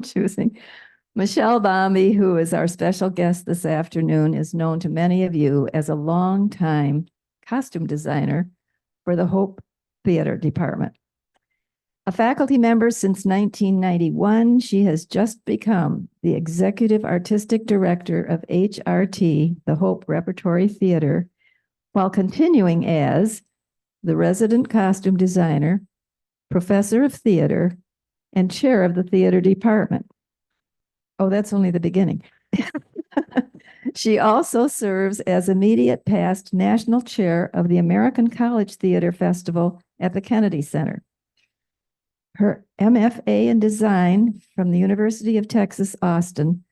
choosing. Michelle Bombe, who is our special guest this afternoon, is known to many of you as a longtime costume designer for the Hope Theater Department. A faculty member since 1991, she has just become the Executive Artistic Director of HRT, the Hope Repertory Theatre, while continuing as the resident costume designer, professor of theater, and chair of the theater department. Oh, that's only the beginning. She also serves as immediate past national chair of the American College Theater Festival at the Kennedy Center. Her MFA in design from the University of Texas, Austin,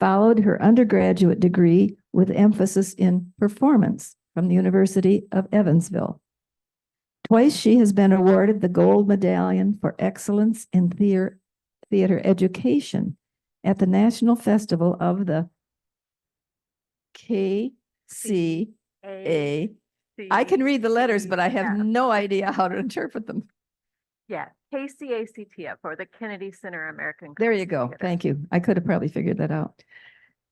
followed her undergraduate degree with emphasis in performance from the University of Evansville. Twice she has been awarded the Gold Medallion for Excellence in Theater Education at the National Festival of the KCAA. I can read the letters, but I have no idea how to interpret them. Yeah, KCACTF, or the Kennedy Center American. There you go. Thank you. I could have probably figured that out.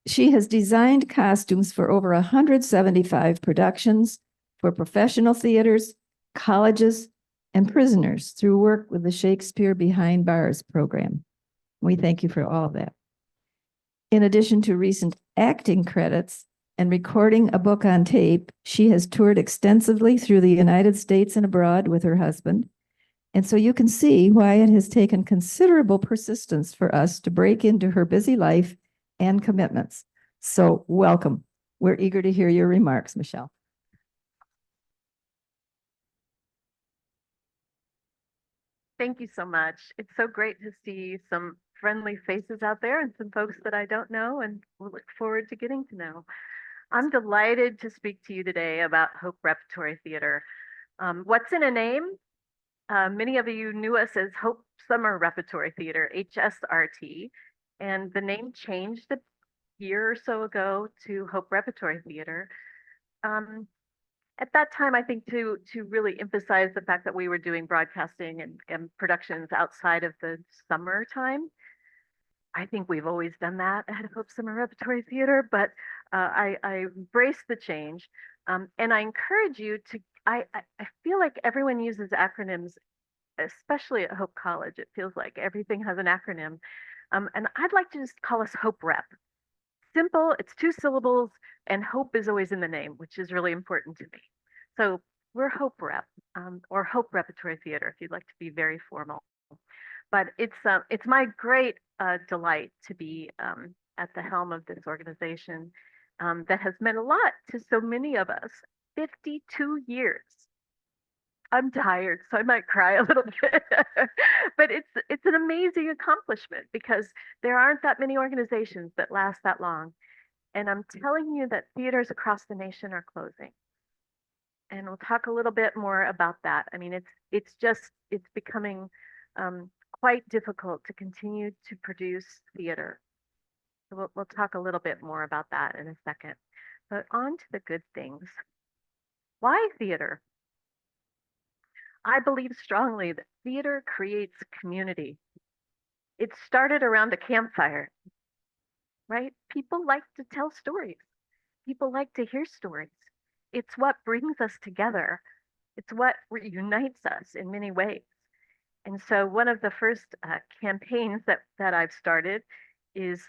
She has designed costumes for over 175 productions for professional theaters, colleges, and prisoners through work with the Shakespeare Behind Bars program. We thank you for all of that. In addition to recent acting credits and recording a book on tape, she has toured extensively through the United States and abroad with her husband. And so you can see why it has taken considerable persistence for us to break into her busy life and commitments. So welcome. We're eager to hear your remarks, Michelle. Thank you so much. It's so great to see some friendly faces out there and some folks that I don't know and we'll look forward to getting to know. I'm delighted to speak to you today about Hope Repertory Theatre. What's in a name? Many of you knew us as Hope Summer Repertory Theatre, HSRT, and the name changed a year or so ago to Hope Repertory Theatre. At that time, I think to really emphasize the fact that we were doing broadcasting and productions outside of the summertime. I think we've always done that at Hope Summer Repertory Theatre, but I embrace the change. And I encourage you to, I feel like everyone uses acronyms, especially at Hope College. It feels like everything has an acronym. And I'd like to just call us Hope Rep. Simple, it's 2 syllables, and hope is always in the name, which is really important to me. So we're Hope Rep, or Hope Repertory Theatre, if you'd like to be very formal. But it's my great delight to be at the helm of this organization that has meant a lot to so many of us. 52 years. I'm tired, so I might cry a little bit. But it's an amazing accomplishment because there aren't that many organizations that last that long. And I'm telling you that theaters across the nation are closing. And we'll talk a little bit more about that. I mean, it's becoming quite difficult to continue to produce theater. So we'll talk a little bit more about that in a second. But on to the good things. Why theater? I believe strongly that theater creates community. It started around a campfire, right? People like to tell stories. People like to hear stories. It's what brings us together. It's what unites us in many ways. And so one of the first campaigns that I've started is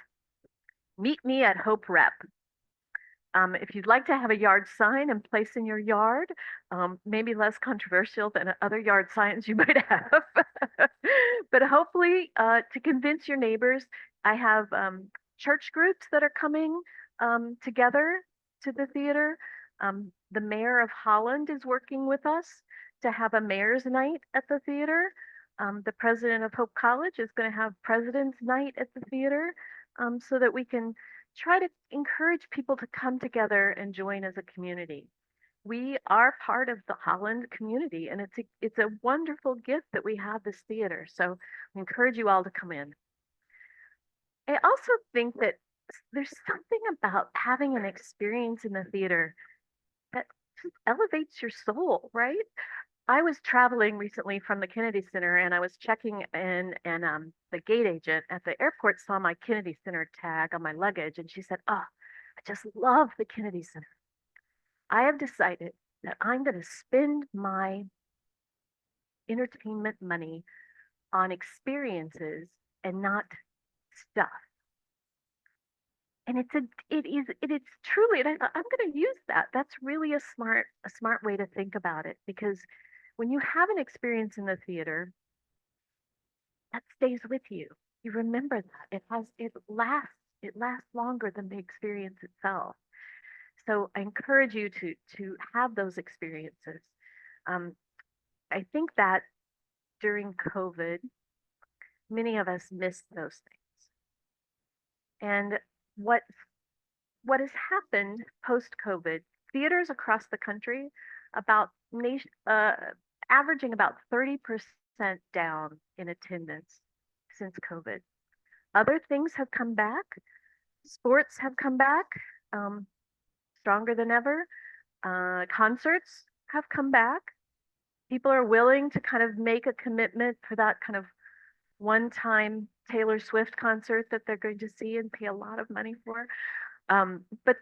Meet Me at Hope Rep. If you'd like to have a yard sign and place in your yard, maybe less controversial than other yard signs you might have, but hopefully to convince your neighbors, I have church groups that are coming together to the theater. The mayor of Holland is working with us to have a mayor's night at the theater. The president of Hope College is going to have president's night at the theater so that we can try to encourage people to come together and join as a community. We are part of the Holland community, and it's a wonderful gift that we have this theater. So I encourage you all to come in. I also think that there's something about having an experience in the theater that just elevates your soul, right? I was traveling recently from the Kennedy Center and I was checking in and the gate agent at the airport saw my Kennedy Center tag on my luggage and she said, "Oh, I just love the Kennedy Center. I have decided that I'm going to spend my entertainment money on experiences and not stuff." And it is truly, and I thought, I'm going to use that. That's really a smart way to think about it because when you have an experience in the theater, that stays with you. You remember that. It lasts longer than the experience itself. So I encourage you to have those experiences. Um, I think that during COVID, many of us missed those things. And what what has happened post-COVID, theaters across the country about averaging about 30% down in attendance since COVID. Other things have come back. Sports have come back um, stronger than ever. Concerts have come back. People are willing to kind of make a commitment for that kind of one-time Taylor Swift concert that they're going to see and pay a lot of money for. But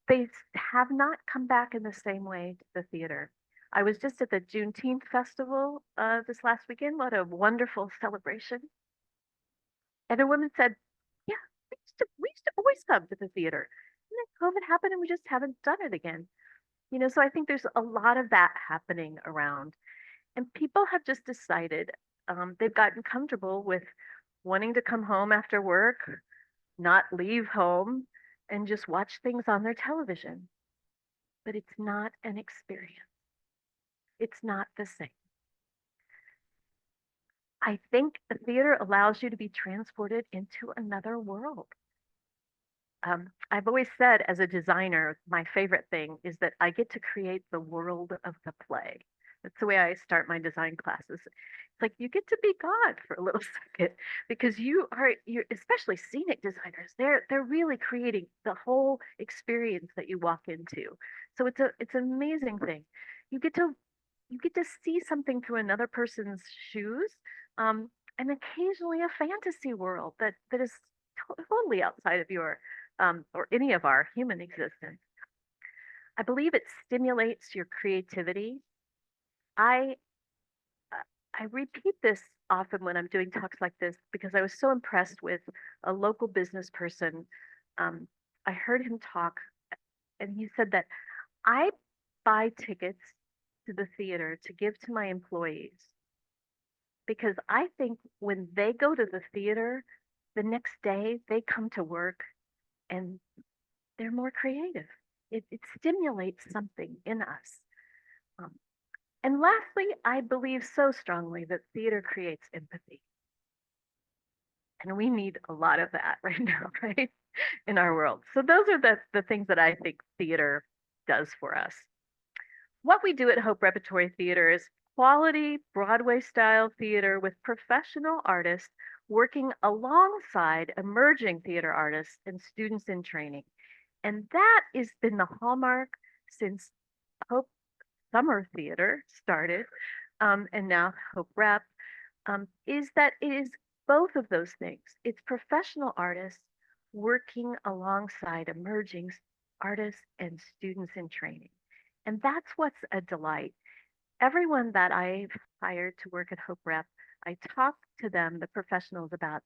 they have not come back in the same way to the theater. I was just at the Juneteenth festival this last weekend. What a wonderful celebration. And a woman said, "Yeah, we used to always come to the theater. And then COVID happened and we just haven't done it again." So I think there's a lot of that happening around. And people have just decided they've gotten comfortable with wanting to come home after work, not leave home, and just watch things on their television. But it's not an experience. It's not the same. I think the theater allows you to be transported into another world. I've always said as a designer, my favorite thing is that I get to create the world of the play. That's the way I start my design classes. It's like you get to be God for a little second because you're especially scenic designers. They're really creating the whole experience that you walk into. So it's an amazing thing. You get to you get to see something through another person's shoes, um, and occasionally a fantasy world that is totally outside of your or any of our human existence. I believe it stimulates your creativity. I I repeat this often when I'm doing talks like this because I was so impressed with a local business person. Um, I heard him talk, and he said that I buy tickets to the theater to give to my employees because I think when they go to the theater, the next day they come to work and they're more creative. It stimulates something in us. Um, and lastly, I believe so strongly that theater creates empathy. And we need a lot of that right now, right? In our world. So those are the things that I think theater does for us. What we do at Hope Repertory Theatre is quality Broadway style theater with professional artists working alongside emerging theater artists and students in training. And that has been the hallmark since Hope Summer Theater started, and now Hope Rep, is that it is both of those things. It's professional artists working alongside emerging artists and students in training. And that's what's a delight. Everyone that I've hired to work at Hope Rep, I talk to them, the professionals, about,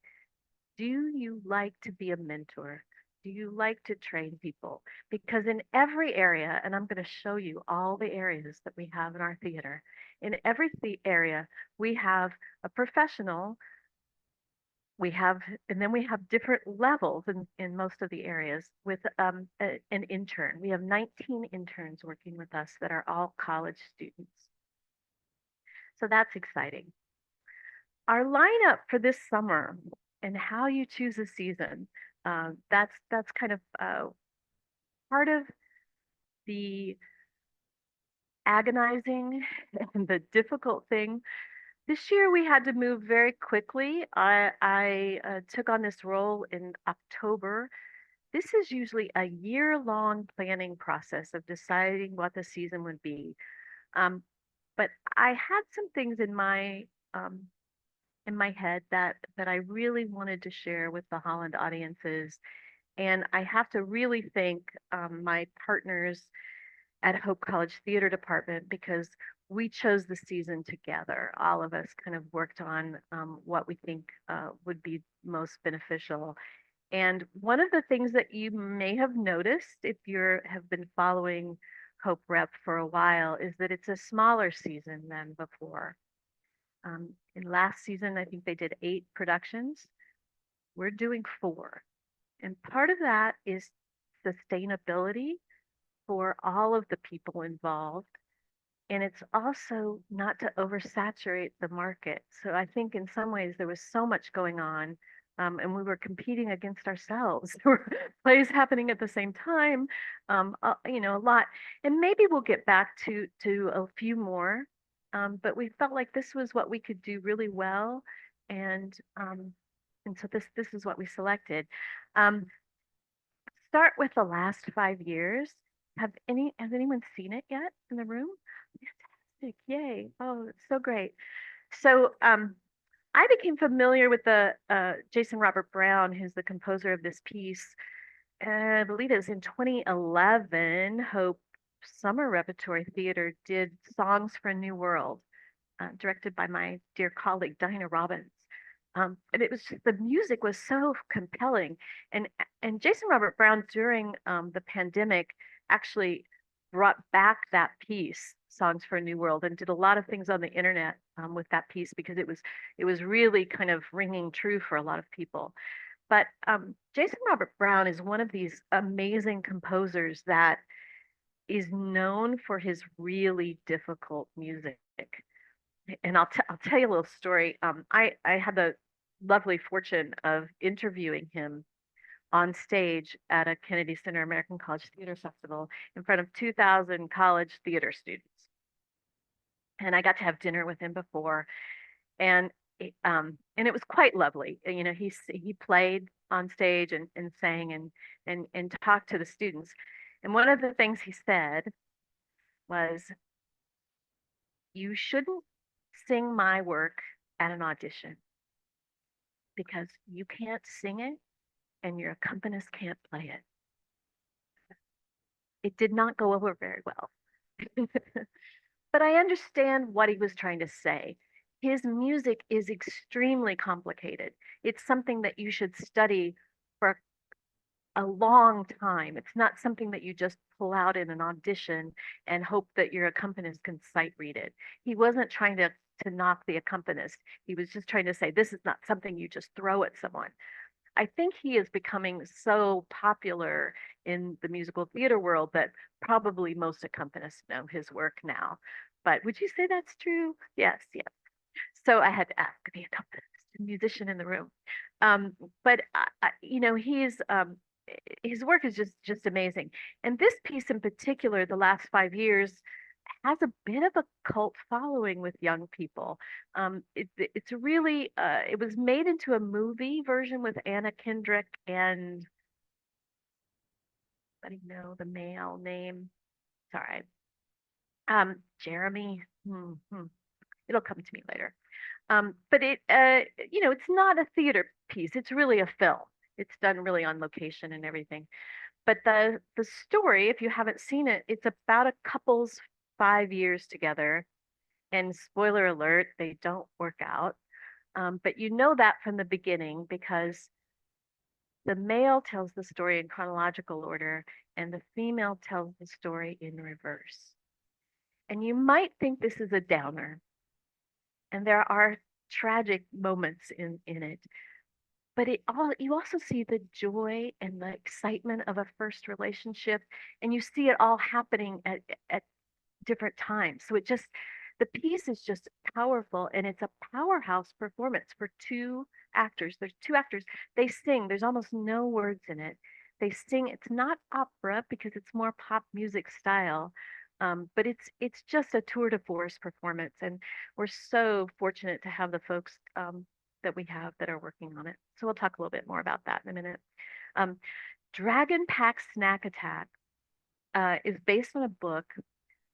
do you like to be a mentor? Do you like to train people? Because in every area, and I'm going to show you all the areas that we have in our theater, in every area, we have a professional, and then we have different levels in most of the areas with an intern. We have 19 interns working with us that are all college students. So that's exciting. Our lineup for this summer and how you choose a season, that's kind of part of the agonizing and the difficult thing. This year we had to move very quickly. I took on this role in October. This is usually a year-long planning process of deciding what the season would be. Um, But I had some things in my head that I really wanted to share with the Holland audiences. And I have to really thank my partners at Hope College Theater Department because we chose the season together. All of us kind of worked on what we think would be most beneficial. And one of the things that you may have noticed if you have been following Hope Rep for a while is that it's a smaller season than before. In last season, I think they did 8 productions. We're doing 4. And part of that is sustainability for all of the people involved. And it's also not to oversaturate the market. So I think in some ways there was so much going on, and we were competing against ourselves. There were plays happening at the same time, a lot. And maybe we'll get back to a few more, but we felt like this was what we could do really well, and so this is what we selected. Um, Start with the last 5 years. Has anyone seen it yet in the room? Fantastic. Yay. Oh, it's so great. So I became familiar with the Jason Robert Brown, who's the composer of this piece. I believe it was in 2011, Hope Summer Repertory Theatre did Songs for a New World, directed by my dear colleague, Dinah Robbins. And it was just, the music was so compelling. And Jason Robert Brown during the pandemic actually brought back that piece, Songs for a New World, and did a lot of things on the internet with that piece because it was really kind of ringing true for a lot of people. But Jason Robert Brown is one of these amazing composers that is known for his really difficult music. And I'll tell you a little story. I had the lovely fortune of interviewing him on stage at a Kennedy Center American College Theater Festival in front of 2,000 college theater students. And I got to have dinner with him before, and it was quite lovely. You know, he played on stage and sang and talked to the students. And one of the things he said was, "You shouldn't sing my work at an audition because you can't sing it and your accompanist can't play it." It did not go over very well. But I understand what he was trying to say. His music is extremely complicated. It's something that you should study for a long time. It's not something that you just pull out in an audition and hope that your accompanist can sight read it. He wasn't trying to knock the accompanist. He was just trying to say, this is not something you just throw at someone. I think he is becoming so popular in the musical theater world that probably most accompanists know his work now. But would you say that's true? Yes, yes. So I had to ask the accompanist, musician in the room. But his work is just amazing. And this piece in particular, the last 5 years, has a bit of a cult following with young people. It's really it was made into a movie version with Anna Kendrick and I don't know the male name. Sorry, Jeremy. It'll come to me later. But it's not a theater piece. It's really a film. It's done really on location and everything. But the story, if you haven't seen it, it's about a couple's 5 years together. And spoiler alert, they don't work out. But you know that from the beginning because the male tells the story in chronological order and the female tells the story in reverse. And you might think this is a downer. And there are tragic moments in it. But you also see the joy and the excitement of a first relationship, and you see it all happening at different times. So the piece is just powerful, and it's a powerhouse performance for 2 actors. There's 2 actors. They sing. There's almost no words in it. They sing. It's not opera because it's more pop music style, but it's just a tour de force performance, and we're so fortunate to have the folks that we have that are working on it. So we'll talk a little bit more about that in a minute. Dragon Pack Snack Attack is based on a book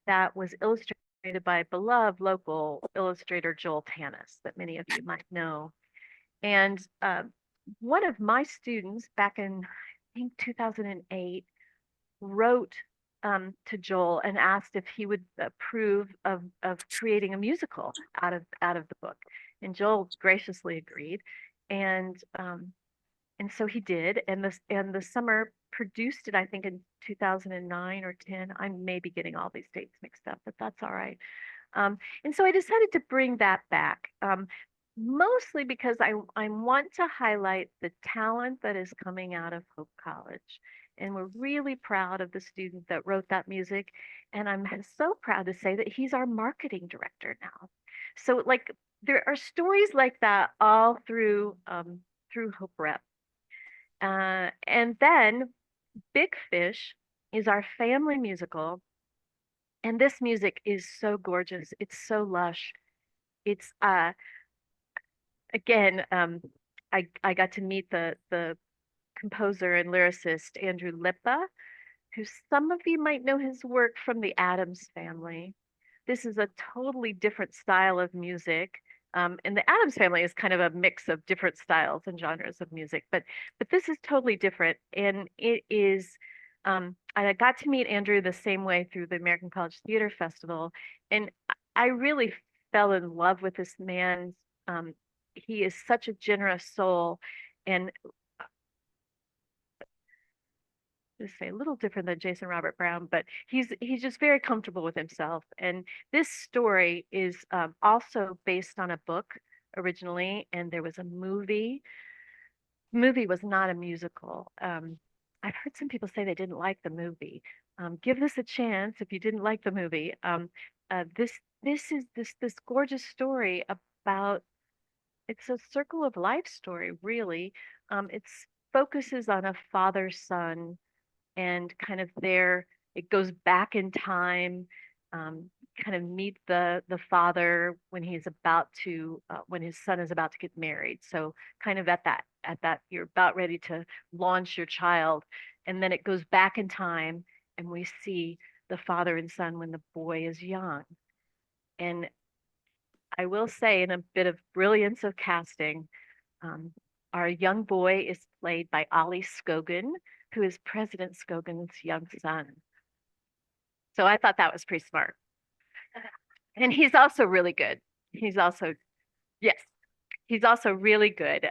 that was illustrated by beloved local illustrator Joel Tanis, that many of you might know. And one of my students back in, I think, 2008, wrote to Joel and asked if he would approve of creating a musical out of the book. And Joel graciously agreed. And so he did, and the summer produced it, I think, in 2009 or 10. I may be getting all these dates mixed up, but that's all right. And so I decided to bring that back, mostly because I want to highlight the talent that is coming out of Hope College. And we're really proud of the student that wrote that music. And I'm so proud to say that he's our marketing director now. So like there are stories like that all through Hope Rep. And then Big Fish is our family musical. And this music is so gorgeous. It's so lush. It's again, I got to meet the composer and lyricist Andrew Lippa, who some of you might know his work from the Addams Family. This is a totally different style of music. And the Addams Family is kind of a mix of different styles and genres of music, but this is totally different. And it is, I got to meet Andrew the same way through the American College Theater Festival, and I really fell in love with this man. He is such a generous soul, and to say a little different than Jason Robert Brown, but he's just very comfortable with himself. And this story is also based on a book originally, and there was a movie. The movie was not a musical. I've heard some people say they didn't like the movie. Give this a chance if you didn't like the movie. This gorgeous story about, it's a circle of life story, really. It focuses on a father-son and kind of it goes back in time, kind of meet the father when he's about to when his son is about to get married. So kind of at that you're about ready to launch your child, and then it goes back in time and we see the father and son when the boy is young. And I will say, in a bit of brilliance of casting, um, our young boy is played by Ollie Scogan, who is President Scogan's young son. So I thought that was pretty smart. And he's also really good. He's also, yes, he's also really good.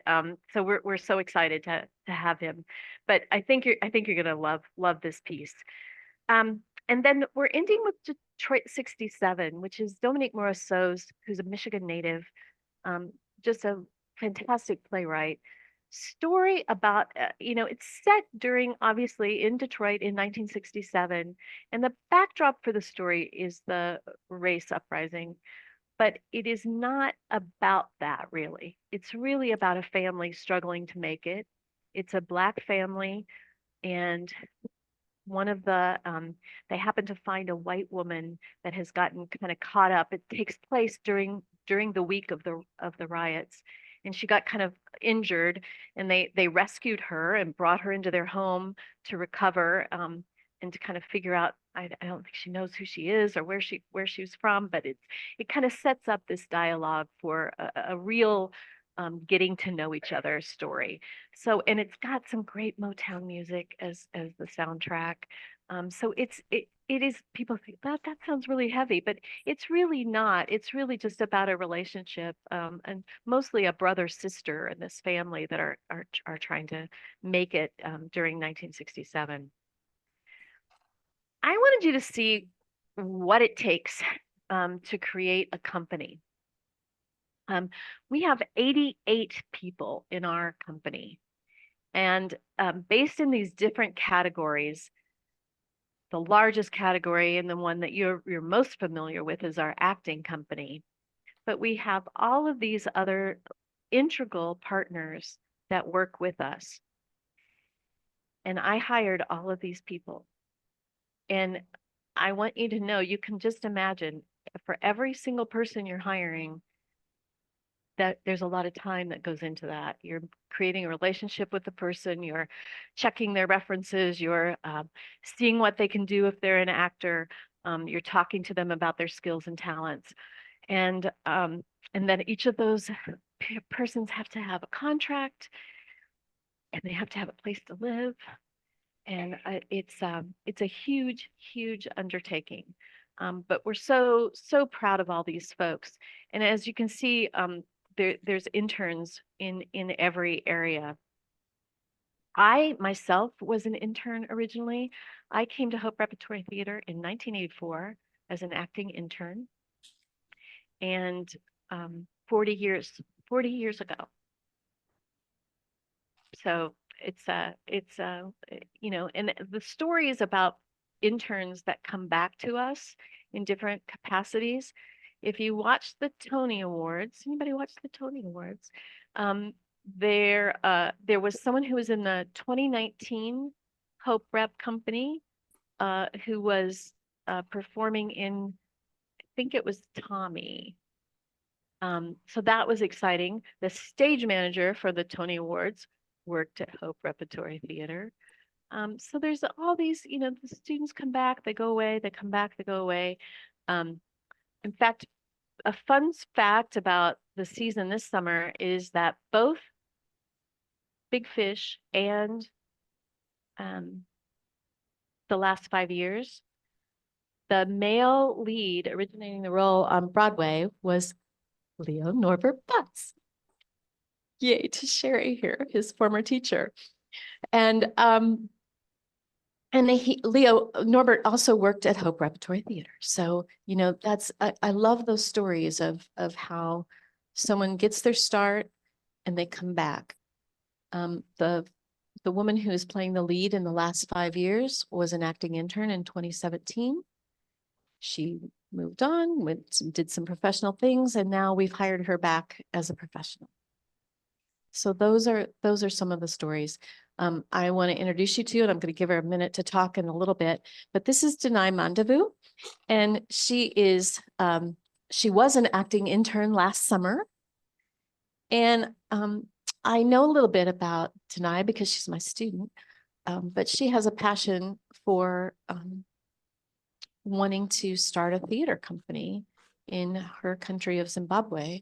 So we're so excited to have him. But I think you're gonna love this piece. And then we're ending with Detroit 67, which is Dominique Morisseau's, who's a Michigan native, just a fantastic playwright. Story about, it's set during, obviously, in Detroit in 1967. And the backdrop for the story is the race uprising. But it is not about that, really. It's really about a family struggling to make it. It's a Black family, and one of they happen to find a white woman that has gotten kind of caught up. It takes place during the week of the riots, and she got kind of injured, and they rescued her and brought her into their home to recover, and to kind of figure out. I don't think she knows who she is or where she was from, but it kind of sets up this dialogue for a real getting to know each other story. So, and it's got some great Motown music as the soundtrack. So it is, people think that sounds really heavy, but it's really not. It's really just about a relationship, and mostly a brother sister in this family that are trying to make it during 1967. I wanted you to see what it takes to create a company. We have 88 people in our company, and based in these different categories, the largest category and the one that you're most familiar with is our acting company. But we have all of these other integral partners that work with us. And I hired all of these people. And I want you to know, you can just imagine, for every single person you're hiring, that there's a lot of time that goes into that. You're creating a relationship with the person, you're checking their references, you're seeing what they can do if they're an actor. You're talking to them about their skills and talents. And then each of those persons have to have a contract, and they have to have a place to live. And it's a huge, huge undertaking. But we're so proud of all these folks. And as you can see, there's interns in every area. I myself was an intern originally. I came to Hope Repertory Theatre in 1984 as an acting intern, and 40 years ago. So and the stories about interns that come back to us in different capacities. If you watch the Tony Awards, anybody watch the Tony Awards? There was someone who was in the 2019 Hope Rep company who was performing in, I think it was Tommy. So that was exciting. The stage manager for the Tony Awards worked at Hope Repertory Theatre. So there's all these, the students come back, they go away, they come back, they go away. In fact, a fun fact about the season this summer is that both Big Fish and The Last 5 Years, the male lead originating the role on Broadway was Leo Norbert Butz. Yay to Sherry here, his former teacher. And Leo Norbert also worked at Hope Repertory Theatre. So, I love those stories of how someone gets their start and they come back. The woman who is playing the lead in The Last 5 Years was an acting intern in 2017. She moved on, did some professional things, and now we've hired her back as a professional. So those are some of the stories I want to introduce you to, and I'm going to give her a minute to talk in a little bit. But this is Denai Mandavu, and she was an acting intern last summer. And I know a little bit about Denai because she's my student, but she has a passion for wanting to start a theater company in her country of Zimbabwe.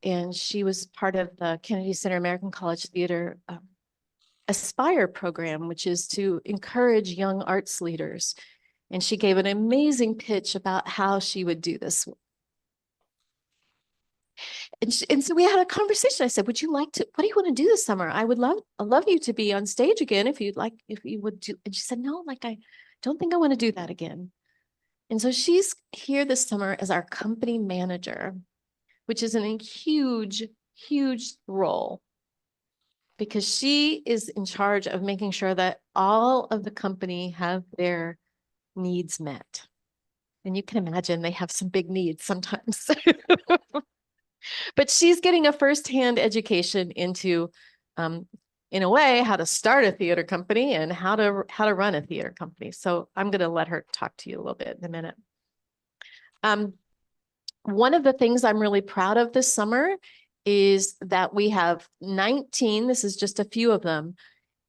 And she was part of the Kennedy Center American College Theater Aspire program, which is to encourage young arts leaders. And she gave an amazing pitch about how she would do this. And so we had a conversation. I said, would you like to, what do you want to do this summer? I love you to be on stage again if you would do. And she said, no, I don't think I want to do that again. And so she's here this summer as our company manager, which is a huge, huge role, because she is in charge of making sure that all of the company have their needs met. And you can imagine they have some big needs sometimes. But she's getting a firsthand education into, in a way, how to start a theater company and how to run a theater company. So I'm going to let her talk to you a little bit in a minute. One of the things I'm really proud of this summer is that we have 19, this is just a few of them,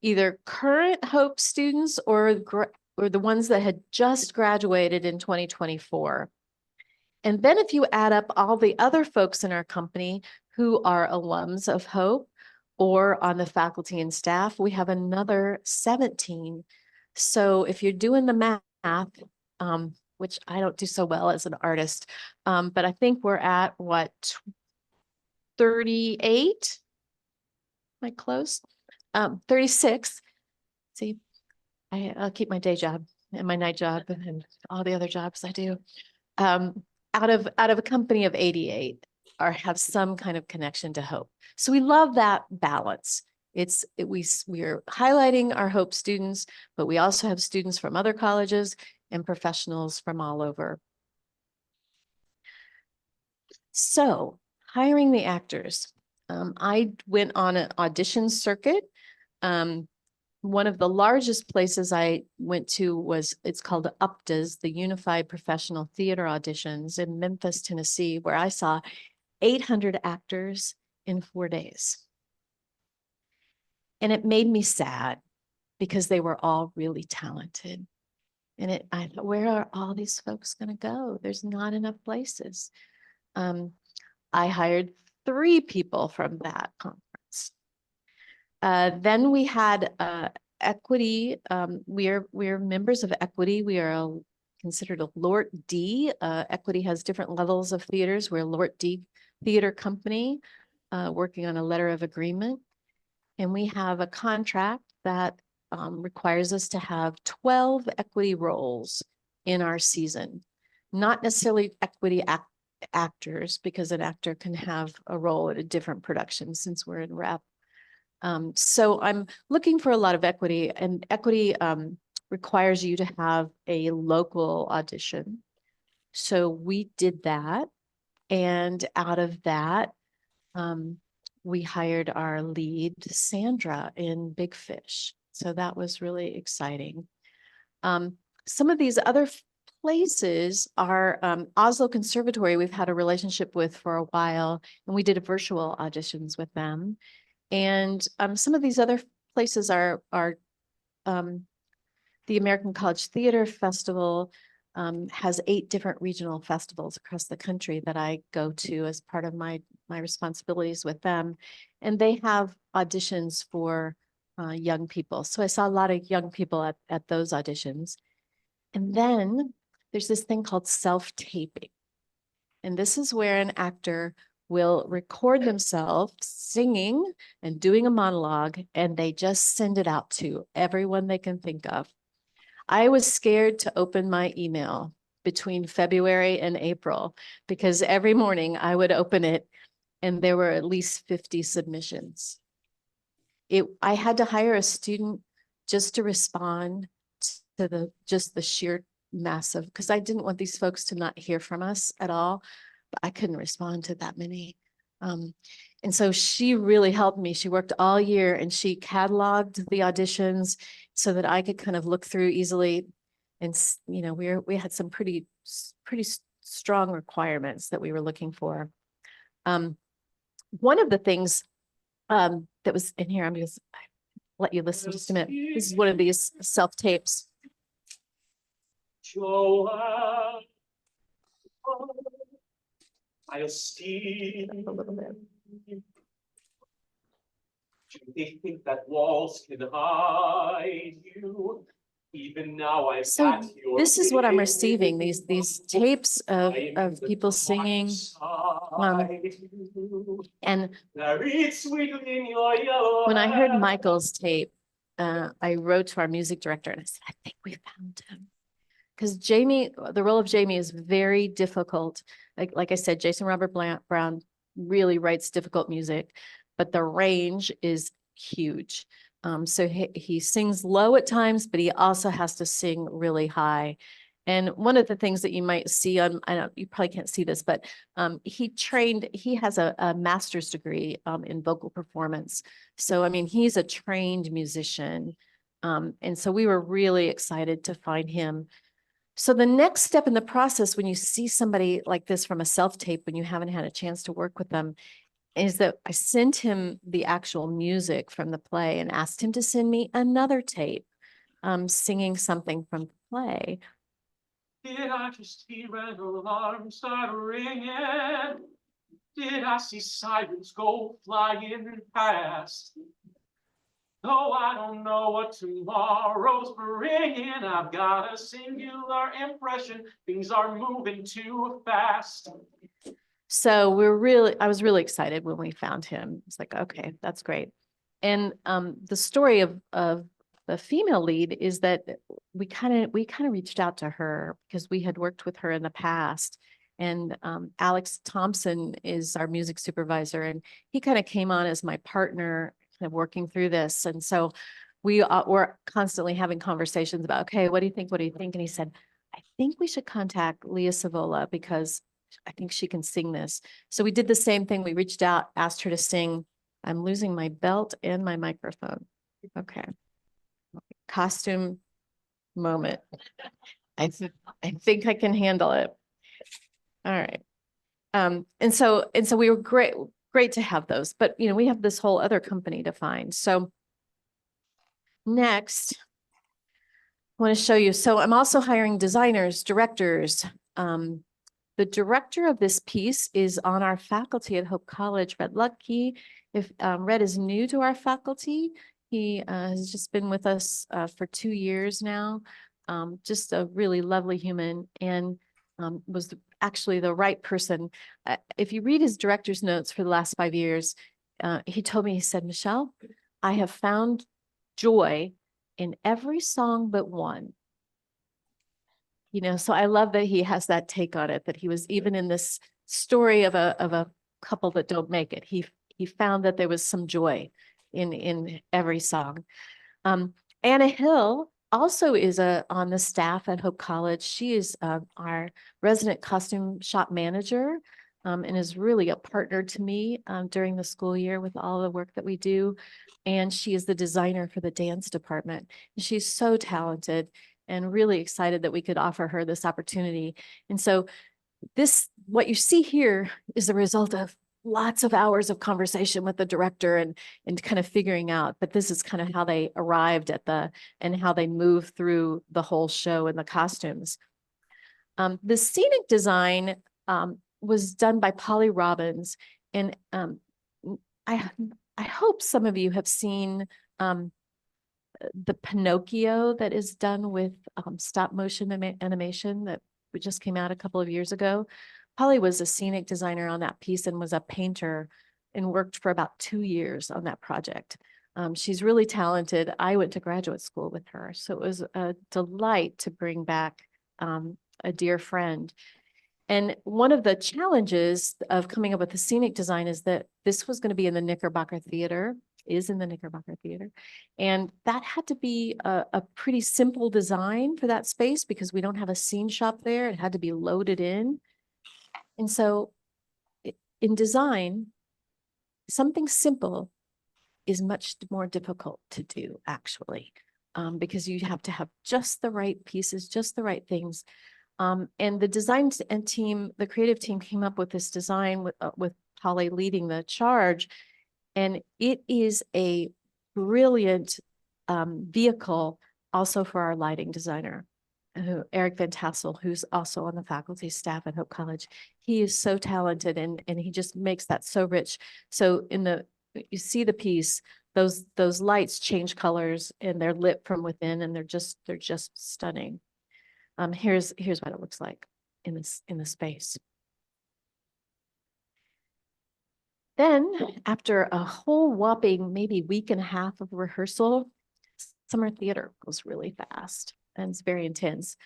either current Hope students or the ones that had just graduated in 2024. And then if you add up all the other folks in our company who are alums of Hope or on the faculty and staff, we have another 17. So if you're doing the math, which I don't do so well as an artist, but I think we're at what, 38? Am I close? 36. See, I'll keep my day job and my night job and all the other jobs I do. Out of a company of 88 have some kind of connection to Hope. So we love that balance. We're highlighting our Hope students, but we also have students from other colleges and professionals from all over. So hiring the actors. I went on an audition circuit. One of the largest places I went to it's called UPTAs, the Unified Professional Theater Auditions in Memphis, Tennessee, where I saw 800 actors in 4 days. And it made me sad because they were all really talented And I thought, where are all these folks going to go? There's not enough places. I hired 3 people from that conference. Then we had Equity. We're members of Equity. We are considered a LORT D. Equity has different levels of theaters. We're a LORT D theater company working on a letter of agreement. And we have a contract that requires us to have 12 Equity roles in our season. Not necessarily Equity actors, because an actor can have a role at a different production since we're in rep. So I'm looking for a lot of Equity, and Equity requires you to have a local audition. So we did that. And out of that, we hired our lead, Sandra, in Big Fish. So that was really exciting. Some of these other places are Oslo Conservatory, we've had a relationship with for a while, and we did virtual auditions with them. And some of these other places are the American College Theater Festival has 8 different regional festivals across the country that I go to as part of my responsibilities with them. And they have auditions for young people. So I saw a lot of young people at those auditions. And then there's this thing called self-taping. And this is where an actor will record themselves singing and doing a monologue, and they just send it out to everyone they can think of. I was scared to open my email between February and April, because every morning I would open it and there were at least 50 submissions. I had to hire a student just to respond to just the sheer massive, because I didn't want these folks to not hear from us at all, but I couldn't respond to that many. And so she really helped me. She worked all year and she cataloged the auditions so that I could kind of look through easily. And, you know, we had some pretty strong requirements that we were looking for. One of the things that was in here, I'm just let you listen just a minute. This is one of these self-tapes. I'll steal A little bit. Do they think that walls can hide you? Even now I've So got your this is what I'm face. receiving, these tapes of people singing. And when I heard Michael's tape, I wrote to our music director and I said, I think we found him. Because Jamie, the role of Jamie is very difficult. Like I said, Jason Robert Brown really writes difficult music, but the range is huge. So he sings low at times, but he also has to sing really high. And one of the things that you might see on, you probably can't see this, but he has a master's degree in vocal performance. So, I mean, he's a trained musician. And so we were really excited to find him. So the next step in the process, when you see somebody like this from a self-tape, when you haven't had a chance to work with them, is that I sent him the actual music from the play and asked him to send me another tape singing something from the play. Did I just hear an alarm start ringing? Did I see sirens go flying past? No, I don't know what tomorrow's bringing. I've got a singular impression things are moving too fast. So I was really excited when we found him. It's like, okay, that's great. And the story of the female lead is that we kind of reached out to her because we had worked with her in the past. And Alex Thompson is our music supervisor, and he kind of came on as my partner working through this. And so we're constantly having conversations about, okay, what do you think? What do you think? And he said, I think we should contact Leah Savola because I think she can sing this. So we did the same thing. We reached out, asked her to sing. I'm losing my belt and my microphone. Okay. Costume moment. I think I can handle it. All right. And so we were great to have those, but you know, we have this whole other company to find. So next, want to show you. So I'm also hiring designers, directors. The director of this piece is on our faculty at Hope College, Red Lucky. If Red is new to our faculty, he has just been with us for 2 years now. Just a really lovely human, and was actually the right person. If you read his director's notes for the last 5 years, he told me, he said, Michelle, I have found joy in every song but one. You know, so I love that he has that take on it, that he was even in this story of a couple that don't make it. He found that there was some joy in every song. Anna Hill also is on the staff at Hope College. She is our resident costume shop manager, and is really a partner to me during the school year with all the work that we do. And she is the designer for the dance department. She's so talented, and really excited that we could offer her this opportunity. And so what you see here is the result of lots of hours of conversation with the director and kind of figuring out, but this is kind of how they arrived at and how they move through the whole show and the costumes. The scenic design was done by Polly Robbins. And I hope some of you have seen the Pinocchio that is done with stop motion animation that just came out a couple of years ago. Polly was a scenic designer on that piece and was a painter and worked for about 2 years on that project. She's really talented. I went to graduate school with her, so it was a delight to bring back a dear friend. And one of the challenges of coming up with the scenic design is that this was going to be in the Knickerbocker Theater, is in the Knickerbocker Theater. And that had to be a pretty simple design for that space because we don't have a scene shop there. It had to be loaded in. And so in design, something simple is much more difficult to do actually, because you have to have just the right pieces, just the right things. And the design and team, the creative team came up with this design with Polly leading the charge. And it is a brilliant vehicle also for our lighting designer, Eric Van Tassel, who's also on the faculty staff at Hope College. He is so talented and he just makes that so rich. So you see the piece, those lights change colors and they're lit from within and they're just stunning. Here's what it looks like in the space. Then after a whole whopping maybe week and a half of rehearsal, summer theater goes really fast and it's very intense.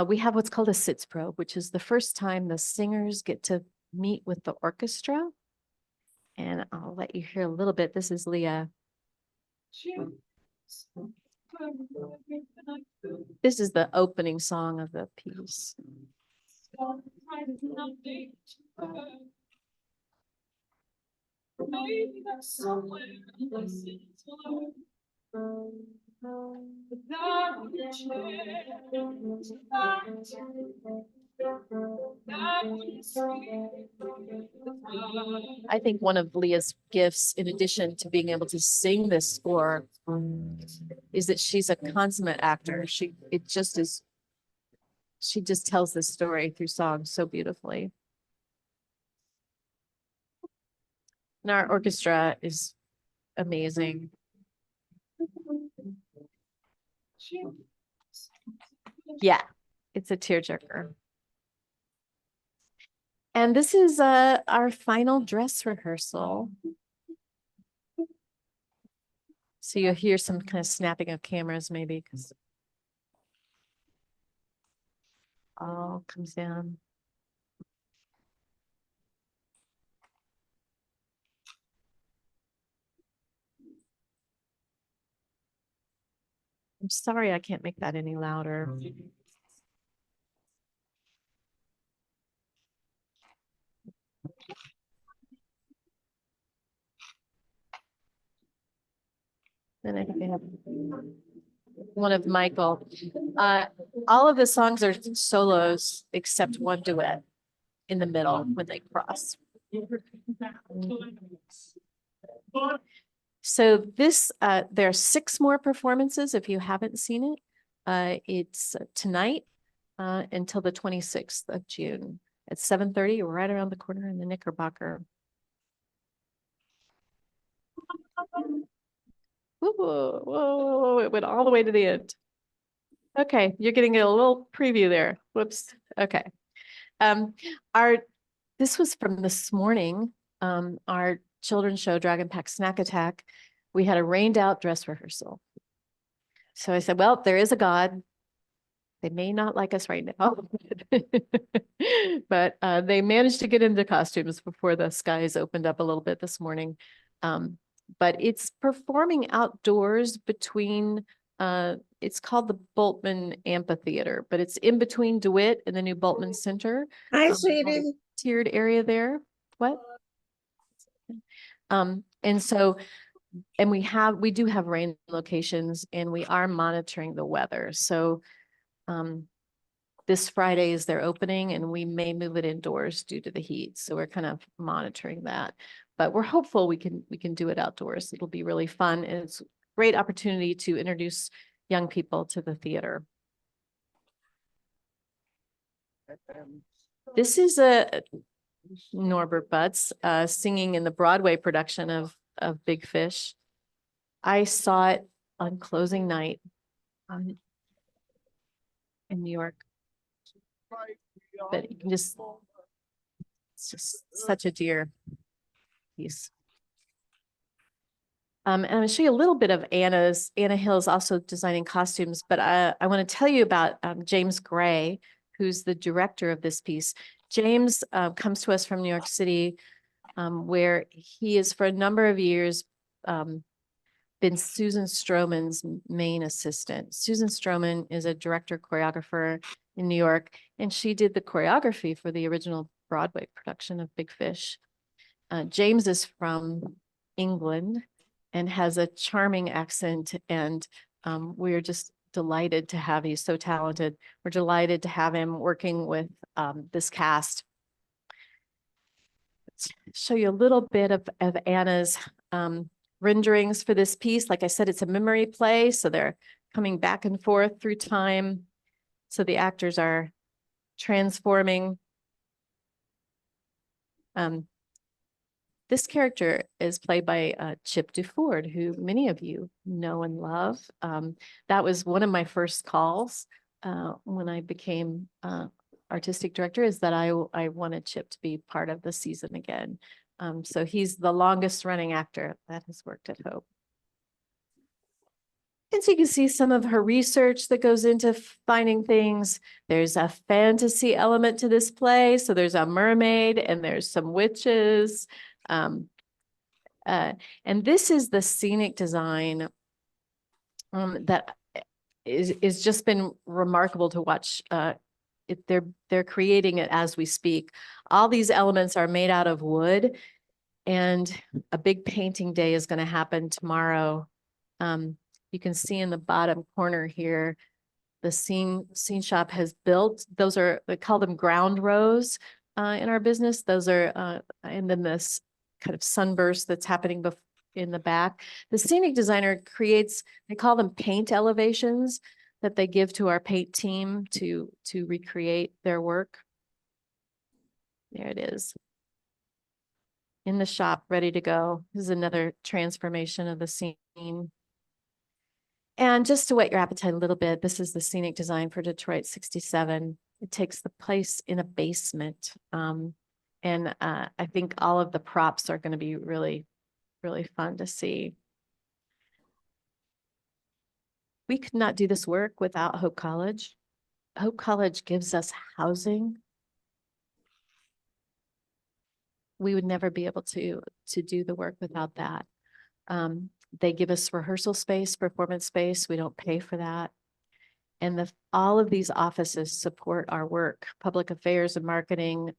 We have what's called a sitz probe, which is the first time the singers get to meet with the orchestra. And I'll let you hear a little bit. This is Leah. This is the opening song of the piece. Maybe there's somewhere I think one of Leah's gifts, in addition to being able to sing this score, is that she's a consummate actor. She just tells this story through song so beautifully. And our orchestra is amazing. Yeah, it's a tearjerker. And this is our final dress rehearsal. So you'll hear some kind of snapping of cameras maybe because all comes down. I'm sorry I can't make that any louder. Then I think I have one of Michael. All of the songs are solos except one duet in the middle when they cross. So this, there are 6 more performances if you haven't seen it. It's tonight until the 26th of June at 7:30, right around the corner in the Knickerbocker. Whoa, whoa, whoa, it went all the way to the end. Okay, you're getting a little preview there. Whoops. Okay. This was from this morning. Our children's show, Dragon Pack Snack Attack. We had a rained out dress rehearsal. So I said, well, there is a God. They may not like us right now, but they managed to get into costumes before the skies opened up a little bit this morning. But it's performing outdoors between, it's called the Bultman Amphitheater, but it's in between DeWitt and the new Bultman Center. Hi, sweetie. Tiered area there. What? And so, and we do have rain locations, and we are monitoring the weather. So this Friday is their opening, and we may move it indoors due to the heat. So we're kind of monitoring that, but we're hopeful we can do it outdoors. It'll be really fun, and it's a great opportunity to introduce young people to the theater. This is a Norbert Butz singing in the Broadway production of Big Fish. I saw it on closing night in New York. But you can just, it's just such a dear piece. And I'm going to show you a little bit of Anna Hill's also designing costumes, but I want to tell you about James Gray, who's the director of this piece. James comes to us from New York City, where he is for a number of years been Susan Stroman's main assistant. Susan Stroman is a director choreographer in New York, and she did the choreography for the original Broadway production of Big Fish. James is from England and has a charming accent, and we're just delighted to have, he's so talented. We're delighted to have him working with this cast. Let's show you a little bit of Anna's renderings for this piece. Like I said, it's a memory play, so they're coming back and forth through time. So the actors are transforming. This character is played by Chip Duford, who many of you know and love. That was one of my first calls when I became artistic director, is that I wanted Chip to be part of the season again. So he's the longest running actor that has worked at Hope. And so you can see some of her research that goes into finding things. There's a fantasy element to this play. So there's a mermaid and there's some witches. And this is the scenic design that is just been remarkable to watch. They're creating it as we speak. All these elements are made out of wood, and a big painting day is going to happen tomorrow. You can see in the bottom corner here, the scene shop has built. Those are, they call them ground rows in our business. Those are, and then this kind of sunburst that's happening in the back. The scenic designer creates, they call them paint elevations that they give to our paint team to recreate their work. There it is. In the shop, ready to go. This is another transformation of the scene. And just to whet your appetite a little bit, this is the scenic design for Detroit 67. It takes the place in a basement. And I think all of the props are going to be really, really fun to see. We could not do this work without Hope College. Hope College gives us housing. We would never be able to do the work without that. They give us rehearsal space, performance space. We don't pay for that. And all of these offices support our work, public affairs and marketing.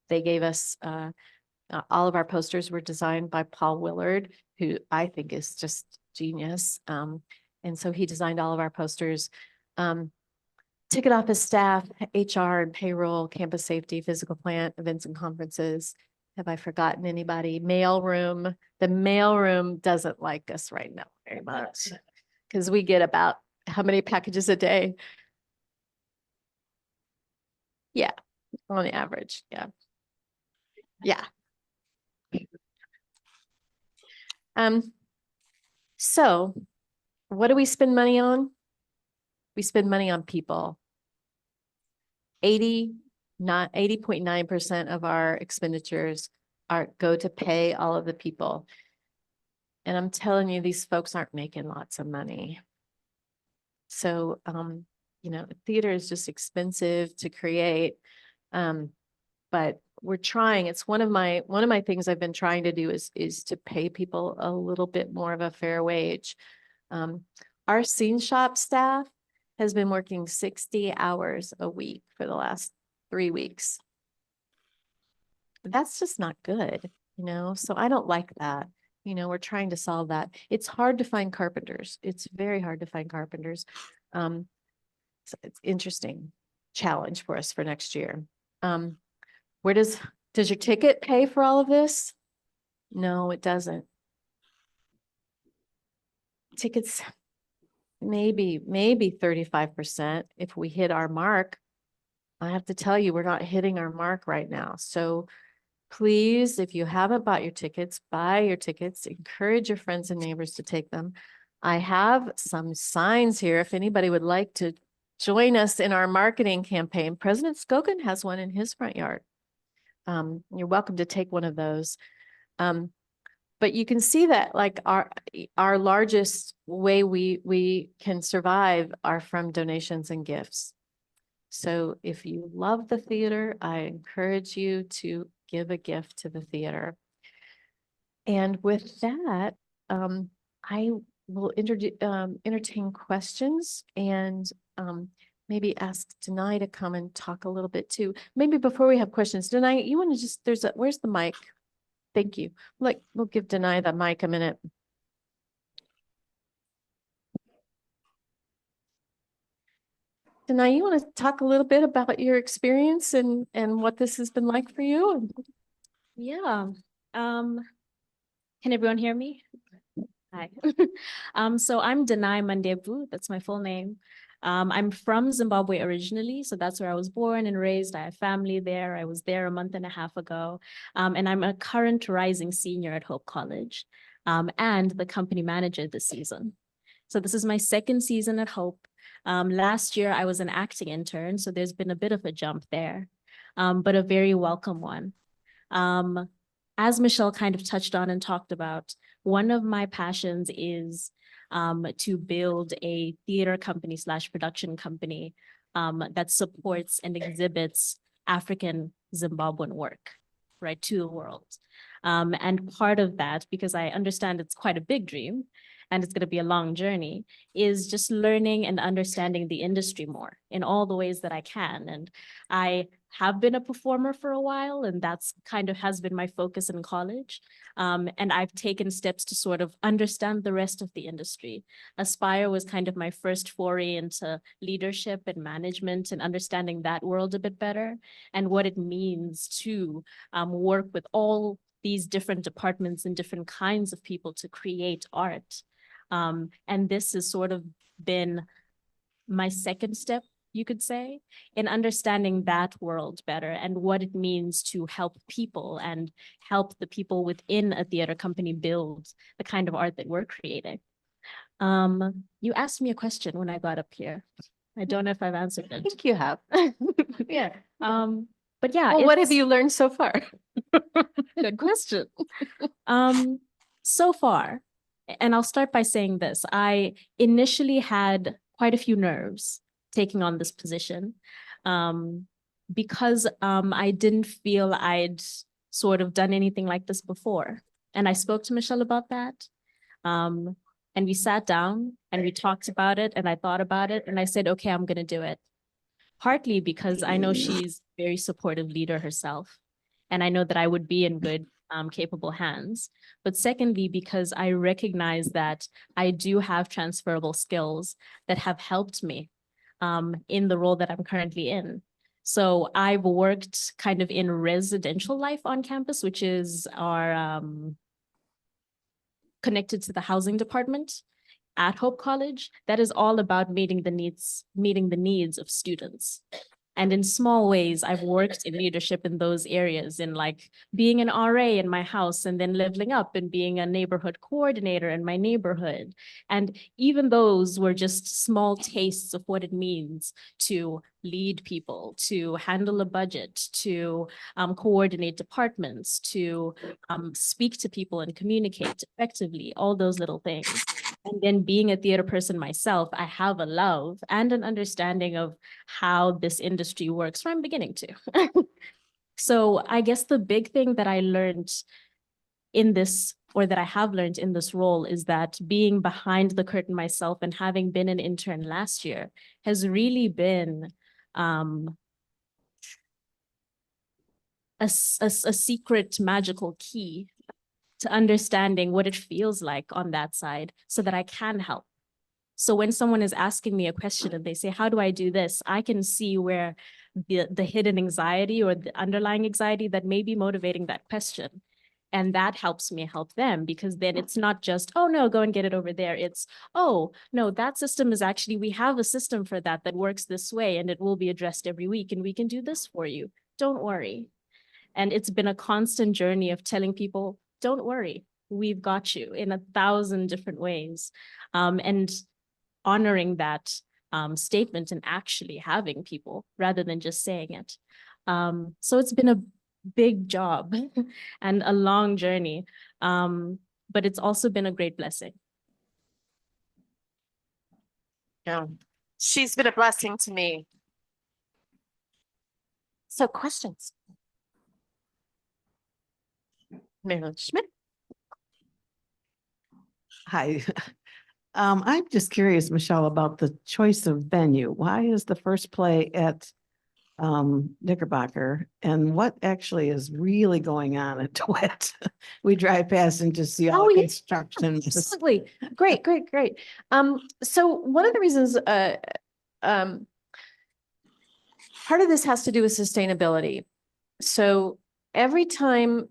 They gave us, all of our posters were designed by Paul Willard, who I think is just genius. And so he designed all of our posters. Ticket office staff, HR and payroll, campus safety, physical plant, events and conferences. Have I forgotten anybody? Mail room. The mail room doesn't like us right now very much because we get about how many packages a day? Yeah, on the average, yeah. Yeah. So what do we spend money on? We spend money on people. 80.9% of our expenditures go to pay all of the people. And I'm telling you, these folks aren't making lots of money. So, you know, theater is just expensive to create. But we're trying. It's one of my things I've been trying to do is to pay people a little bit more of a fair wage. Our scene shop staff has been working 60 hours a week for the last 3 weeks. That's just not good, you know, so I don't like that. You know, we're trying to solve that. It's hard to find carpenters. It's very hard to find carpenters. So it's interesting challenge for us for next year. Where does your ticket pay for all of this? No, it doesn't. Tickets, maybe 35% if we hit our mark. I have to tell you, we're not hitting our mark right now. So please, if you haven't bought your tickets, buy your tickets. Encourage your friends and neighbors to take them. I have some signs here. If anybody would like to join us in our marketing campaign, President Skogan has one in his front yard. You're welcome to take one of those. But you can see that like our largest way we can survive are from donations and gifts. So if you love the theater, I encourage you to give a gift to the theater. And with that, I will entertain questions and maybe ask Denai to come and talk a little bit too. Maybe before we have questions, Denai, you want to just, where's the mic? Thank you. Like, we'll give Denai the mic a minute. Denai, you want to talk a little bit about your experience and what this has been like for you? Yeah. Can everyone hear me? Hi. So I'm Denai Mandebu. That's my full name. I'm from Zimbabwe originally, so that's where I was born and raised. I have family there. I was there a month and a half ago. And I'm a current rising senior at Hope College, and the company manager this season. So this is my second season at Hope. Last year I was an acting intern, so there's been a bit of a jump there, but a very welcome one. As Michelle kind of touched on and talked about, one of my passions is to build a theater company / production company that supports and exhibits African Zimbabwean work, right, to the world. And part of that, because I understand it's quite a big dream and it's going to be a long journey, is just learning and understanding the industry more in all the ways that I can. And I have been a performer for a while, and that's kind of has been my focus in college. And I've taken steps to sort of understand the rest of the industry. Aspire was kind of my first foray into leadership and management and understanding that world a bit better and what it means to work with all these different departments and different kinds of people to create art. And this has sort of been my second step, you could say, in understanding that world better and what it means to help people and help the people within a theater company build the kind of art that we're creating. You asked me a question when I got up here. I don't know if I've answered it. I think you have. Yeah. But yeah. Well, what have you learned so far? Good question. So far, and I'll start by saying this, I initially had quite a few nerves taking on this position because I didn't feel I'd sort of done anything like this before. And I spoke to Michelle about that. And we sat down and we talked about it and I thought about it and I said, okay, I'm going to do it. Partly because I know she's a very supportive leader herself. And I know that I would be in good, capable hands. But secondly, because I recognize that I do have transferable skills that have helped me in the role that I'm currently in. So I've worked kind of in residential life on campus, which is our connected to the housing department. at Hope College that is all about meeting the needs of students. And in small ways, I've worked in leadership in those areas, in like being an RA in my house and then leveling up and being a neighborhood coordinator in my neighborhood. And even those were just small tastes of what it means to lead people, to handle a budget, to coordinate departments, to speak to people and communicate effectively, all those little things. And then being a theater person myself, I have a love and an understanding of how this industry works from beginning to. So I guess the big thing that I learned in this, or that I have learned in this role, is that being behind the curtain myself and having been an intern last year has really been a secret magical key to understanding what it feels like on that side so that I can help. So when someone is asking me a question and they say, how do I do this? I can see where the hidden anxiety or the underlying anxiety that may be motivating that question. And that helps me help them, because then it's not just, oh no, go and get it over there. It's, oh no, that system is actually, we have a system for that works this way, and it will be addressed every week, and we can do this for you. Don't worry. And it's been a constant journey of telling people, don't worry, we've got you in 1,000 different ways. And honoring that statement and actually having people rather than just saying it. So it's been a big job and a long journey, but it's also been a great blessing. Yeah, she's been a blessing to me. So questions? Marilyn Schmidt. Hi. I'm just curious, Michelle, about the choice of venue. Why is the first play at Knickerbocker, and what actually is really going on at DeWitt? We drive past and just see all Oh, the yeah. construction. Absolutely. Great, great, great. So one of the reasons, part of this has to do with sustainability. So every time,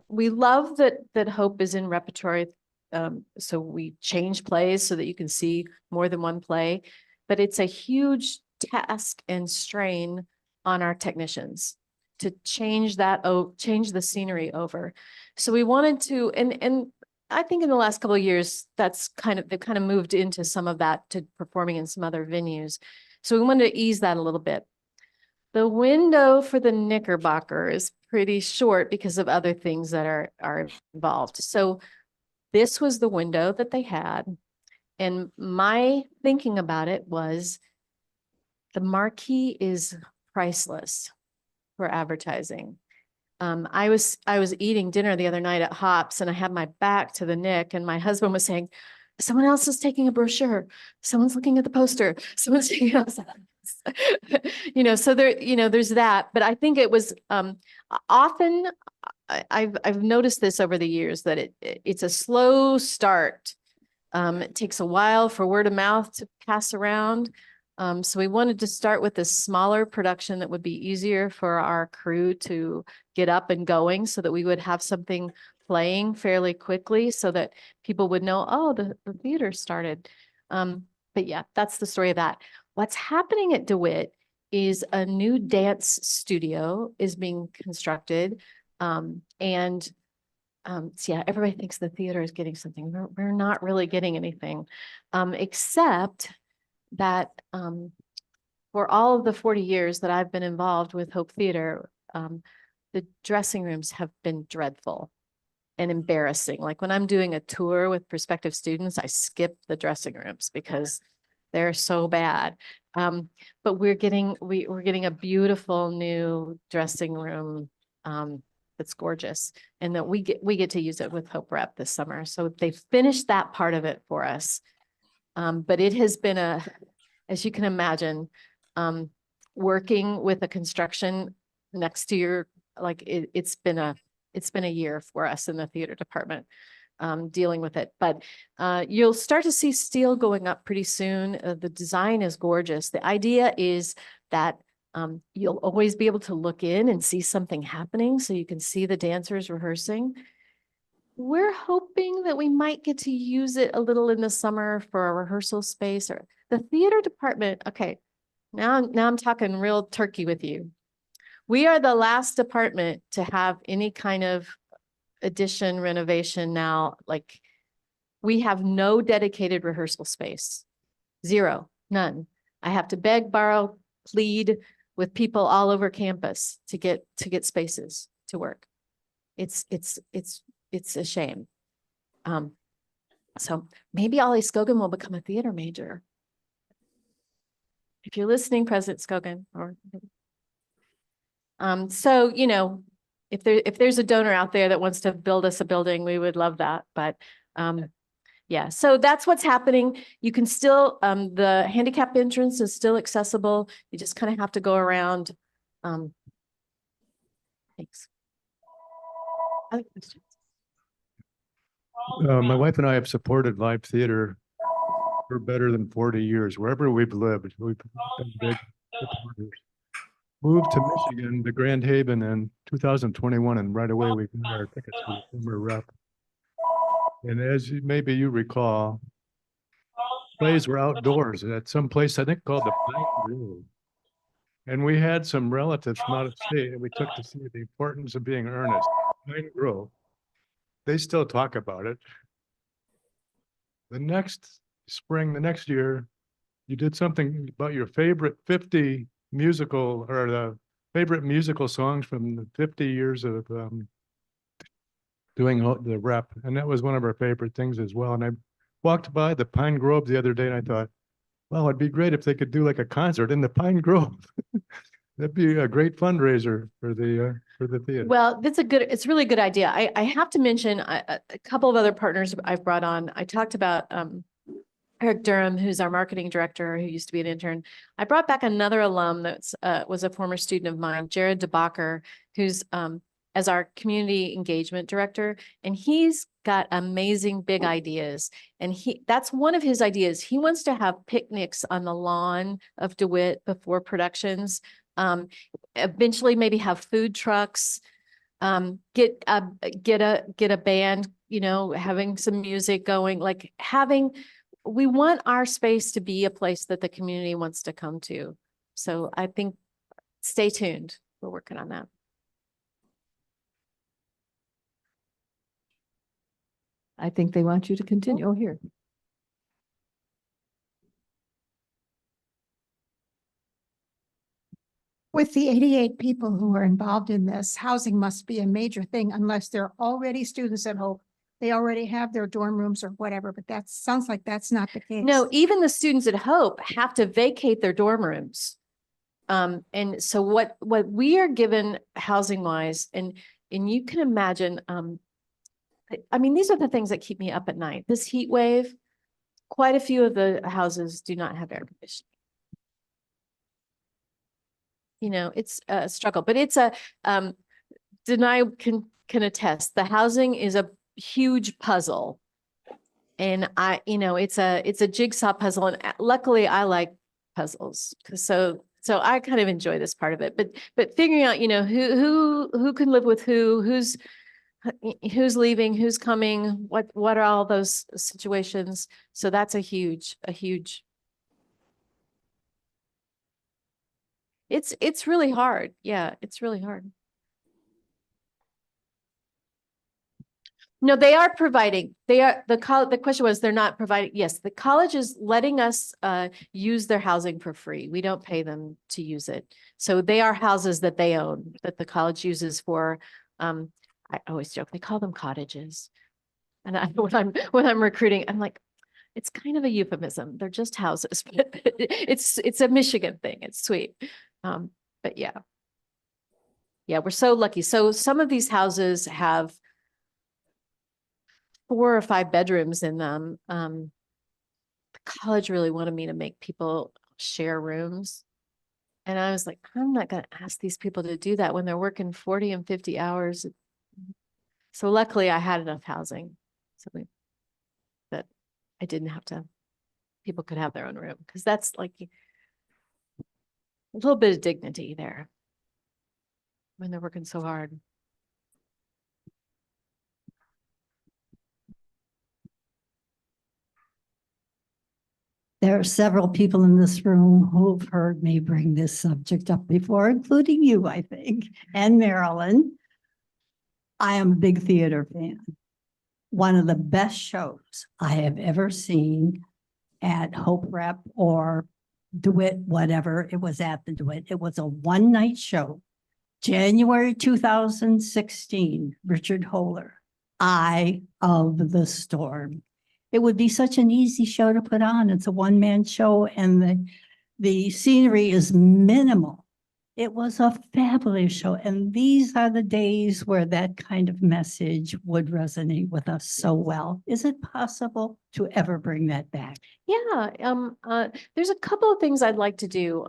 we love that Hope is in repertory. So we change plays so that you can see more than one play, but it's a huge task and strain on our technicians to change that, change the scenery over. So we wanted to, and I think in the last couple of years, they've kind of moved into some of that to performing in some other venues. So we wanted to ease that a little bit. The window for the Knickerbocker is pretty short because of other things that are involved. So this was the window that they had. And my thinking about it was the marquee is priceless for advertising. I was eating dinner the other night at Hops, and I had my back to the Nick, and my husband was saying, someone else is taking a brochure. Someone's looking at the poster. Someone's taking us. So there, there's that. But I think it was often, I've noticed this over the years, that it's a slow start. It takes a while for word of mouth to pass around. So we wanted to start with a smaller production that would be easier for our crew to get up and going, so that we would have something playing fairly quickly, so that people would know, oh, the theater started. But yeah, that's the story of that. What's happening at DeWitt is a new dance studio is being constructed. So yeah, everybody thinks the theater is getting something. We're not really getting anything, except that for all of the 40 years that I've been involved with Hope Theater, the dressing rooms have been dreadful and embarrassing. Like when I'm doing a tour with prospective students, I skip the dressing rooms because they're so bad. But we're getting a beautiful new dressing room that's gorgeous, and that we get to use it with Hope Rep this summer. So they finished that part of it for us. But it has been as you can imagine, working with a construction next to your, like it's been a year for us in the theater department, dealing with it. But you'll start to see steel going up pretty soon. The design is gorgeous. The idea is that you'll always be able to look in and see something happening, so you can see the dancers rehearsing. we're hoping that we might get to use it a little in the summer for a rehearsal space or the theater department. Okay, now I'm talking real turkey with you. We are the last department to have any kind of addition renovation now. Like, we have no dedicated rehearsal space. Zero, none. I have to beg, borrow, plead with people all over campus to get spaces to work. It's a shame. So maybe Ollie Scogan will become a theater major. If you're listening, President Scogan, or so, you know, if there's a donor out there that wants to build us a building, we would love that. But yeah, so that's what's happening. You can still, the handicap entrance is still accessible. You just kind of have to go around. Thanks. Other questions? My wife and I have supported live theater for better than 40 years, wherever we've lived. We've been big supporters. Moved to Michigan, to Grand Haven in 2021, and right away we got our tickets for the summer rep. And as maybe you recall, plays were outdoors at some place I think called the Pine Grove. And we had some relatives from out of state, and we took to see the importance of being earnest. Pine Grove. They still talk about it. The next spring, the next year, you did something about your favorite 50 musical, or the favorite musical songs from the 50 years of doing the rep. And that was one of our favorite things as well. And I walked by the Pine Grove the other day and I thought, well, it'd be great if they could do like a concert in the Pine Grove. That'd be a great fundraiser for the theater. Well, it's a really good idea. I have to mention a couple of other partners I've brought on. I talked about Eric Durham, who's our marketing director, who used to be an intern. I brought back another alum that's was a former student of mine, Jared DeBacher, who's as our community engagement director, and he's got amazing big ideas. And that's one of his ideas. He wants to have picnics on the lawn of DeWitt before productions. Eventually maybe have food trucks, get a band, you know, having some music going, like we want our space to be a place that the community wants to come to. So I think, stay tuned. We're working on that. I think they want you to continue. Oh, here. With the 88 people who are involved in this, housing must be a major thing unless they're already students at Hope. They already have their dorm rooms or whatever, but that sounds like that's not the case. No, even the students at Hope have to vacate their dorm rooms. And so what we are given housing wise, and you can imagine, I mean, these are the things that keep me up at night. This heat wave, quite a few of the houses do not have air conditioning. You know, it's a struggle, but it's Denai can attest. The housing is a huge puzzle, and it's a jigsaw puzzle. And luckily, I like puzzles, so I kind of enjoy this part of it. But figuring out, you know, who can live with who's leaving, who's coming, what are all those situations? So that's a huge. It's really hard. Yeah, it's really hard. No, they are providing. The question was, they're not providing. Yes, the college is letting us use their housing for free. We don't pay them to use it. So they are houses that they own, that the college uses for, I always joke, they call them cottages. And when I'm recruiting, I'm like, it's kind of a euphemism. They're just houses, but it's a Michigan thing. It's sweet. But yeah, we're so lucky. So some of these houses have 4 or 5 bedrooms in them. The college really wanted me to make people share rooms. And I was like, I'm not going to ask these people to do that when they're working 40 and 50 hours. So luckily I had enough housing. So that I didn't have to, people could have their own room, because that's like a little bit of dignity there when they're working so hard. There are several people in this room who've heard me bring this subject up before, including you, I think, and Marilyn. I am a big theater fan. One of the best shows I have ever seen at Hope Rep or DeWitt, whatever, it was at the DeWitt. It was a one-night show. January 2016, Richard Holler, Eye of the Storm. It would be such an easy show to put on. It's a one-man show and the scenery is minimal. It was a fabulous show. And these are the days where that kind of message would resonate with us so well. Is it possible to ever bring that back? Yeah, there's a couple of things I'd like to do.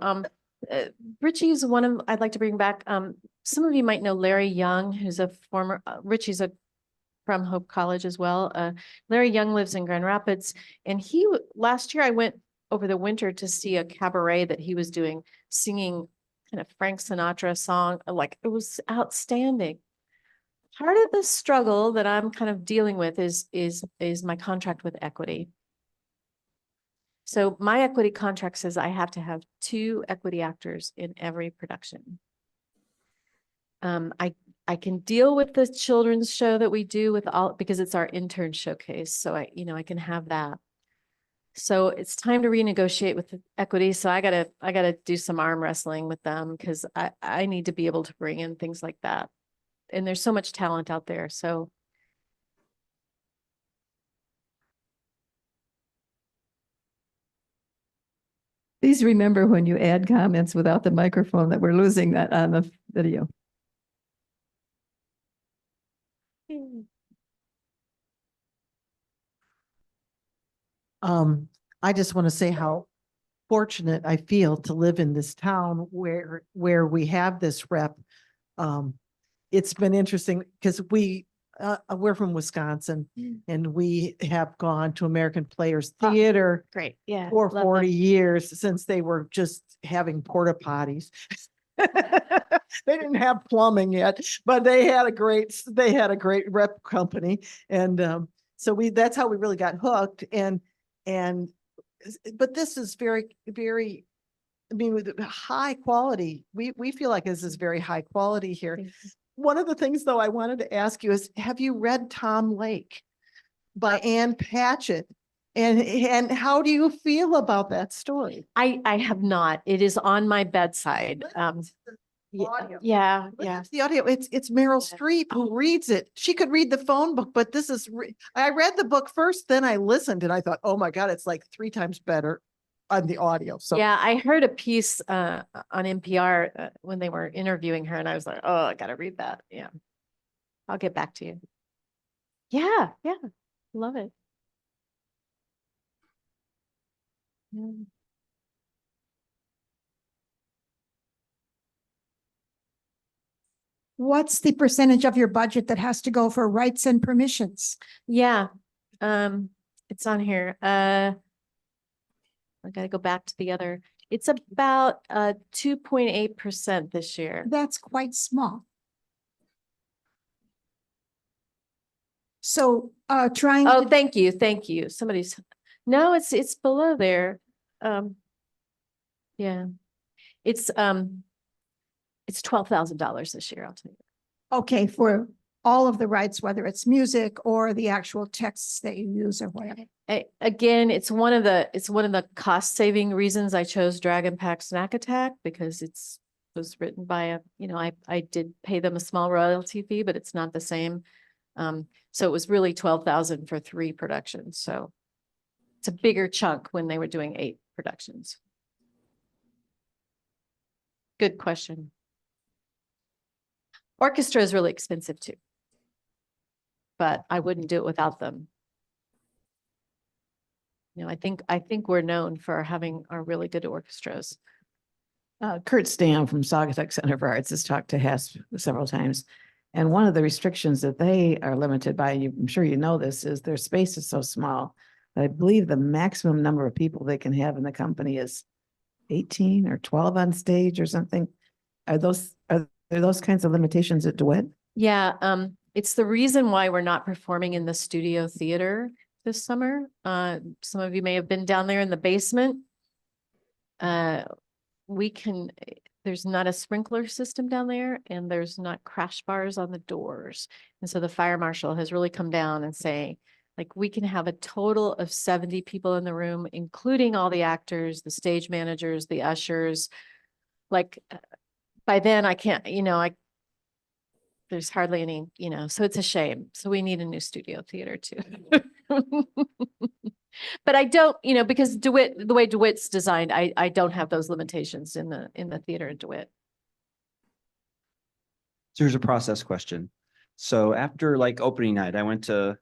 Richie's one of, I'd like to bring back, some of you might know Larry Young, who's a former, Richie's from Hope College as well. Larry Young lives in Grand Rapids, and last year I went over the winter to see a cabaret that he was doing, singing kind of Frank Sinatra song. Like, it was outstanding. Part of the struggle that I'm kind of dealing with is my contract with equity. So my equity contract says I have to have 2 equity actors in every production. I can deal with the children's show that we do with all, because it's our intern showcase. So I can have that. So it's time to renegotiate with the equity. So I gotta do some arm wrestling with them, because I need to be able to bring in things like that. And there's so much talent out there. So Please remember when you add comments without the microphone that we're losing that on the video. I just want to say how fortunate I feel to live in this town where we have this rep. It's been interesting because we're from Wisconsin and we have gone to American Players Theater great. Yeah. for love 40 them. years, since they were just having porta potties. They didn't have plumbing yet, but they had a great rep company. And so that's how we really got hooked. But this is very, very, I mean, with high quality. We feel like this is very high quality here. One of the things, though, I wanted to ask you is, have you read Tom Lake by Ann Patchett? And how do you feel about that story? I have not. It is on my bedside. Audio. Yeah. It's the audio. It's Meryl Streep who reads it. She could read the phone book, but this is, I read the book first, then I listened and I thought, oh my God, it's like 3 times better on the audio. So Yeah, I heard a piece on NPR when they were interviewing her, and I was like, oh, I gotta read that. Yeah. I'll get back to you. Yeah, love it. Yeah. What's the percentage of your budget that has to go for rights and permissions? Yeah, it's on here. I gotta go back to the other. It's about 2.8% this year. That's quite small. So trying Oh, to, thank you. No, it's below there. Yeah, it's $12,000 this year, I'll tell you. okay, for all of the rights, whether it's music or the actual texts that you use or whatever. Again, it's one of the cost saving reasons I chose Dragon Pack Snack Attack, because was written by I did pay them a small royalty fee, but it's not the same. So it was really 12,000 for 3 productions. So it's a bigger chunk when they were doing 8 productions. Good question. Orchestra is really expensive too, but I wouldn't do it without them. I think we're known for having our really good orchestras. Kurt Stam from Saugatuck Center for Arts has talked to Hess several times. And one of the restrictions that they are limited by, and I'm sure you know this, is their space is so small. I believe the maximum number of people they can have in the company is 18 or 12 on stage or something. Are there those kinds of limitations at DeWitt? Yeah, it's the reason why we're not performing in the studio theater, this summer. Some of you may have been down there in the basement. There's not a sprinkler system down there, and there's not crash bars on the doors. And so the fire marshal has really come down and say, like, we can have a total of 70 people in the room, including all the actors, the stage managers, the ushers. Like, by then I can't, there's hardly any, so it's a shame. So we need a new studio theater too. But I don't, because DeWitt, the way DeWitt's designed, I don't have those limitations in the theater in DeWitt. So here's a process question. So after like opening night, I went to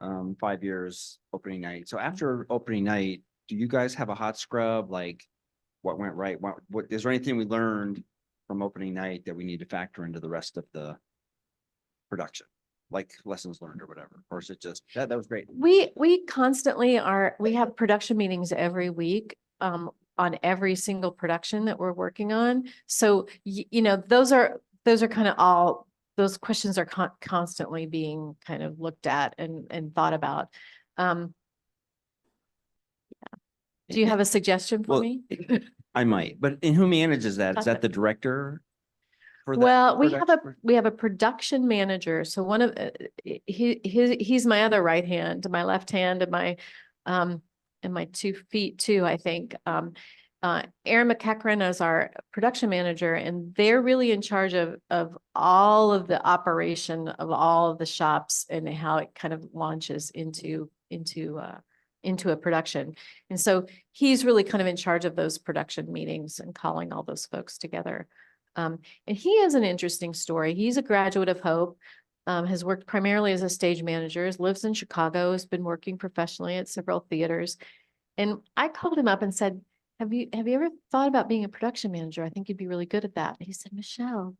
5 years opening night. So after opening night, do you guys have a hot scrub? Like what went right? What is there anything we learned from opening night that we need to factor into the rest of the production? Like lessons learned or whatever, or is it just that was great? We constantly we have production meetings every week on every single production that we're working on. So, those are kind of all, those questions are constantly being kind of looked at and thought about. Yeah. Do you have a suggestion for Well, me? I might, but who manages that? Is Got that it. the director? For that Well, production? we have a production manager. So one of he's my other right hand, my left hand, and my 2 feet too, I think. Aaron McEachran is our production manager, and they're really in charge of all of the operation of all of the shops and how it kind of launches into a production. And so he's really kind of in charge of those production meetings and calling all those folks together. And he has an interesting story. He's a graduate of Hope, has worked primarily as a stage manager, lives in Chicago, has been working professionally at several theaters. And I called him up and said, have you ever thought about being a production manager? I think you'd be really good at that. And he said, Michelle,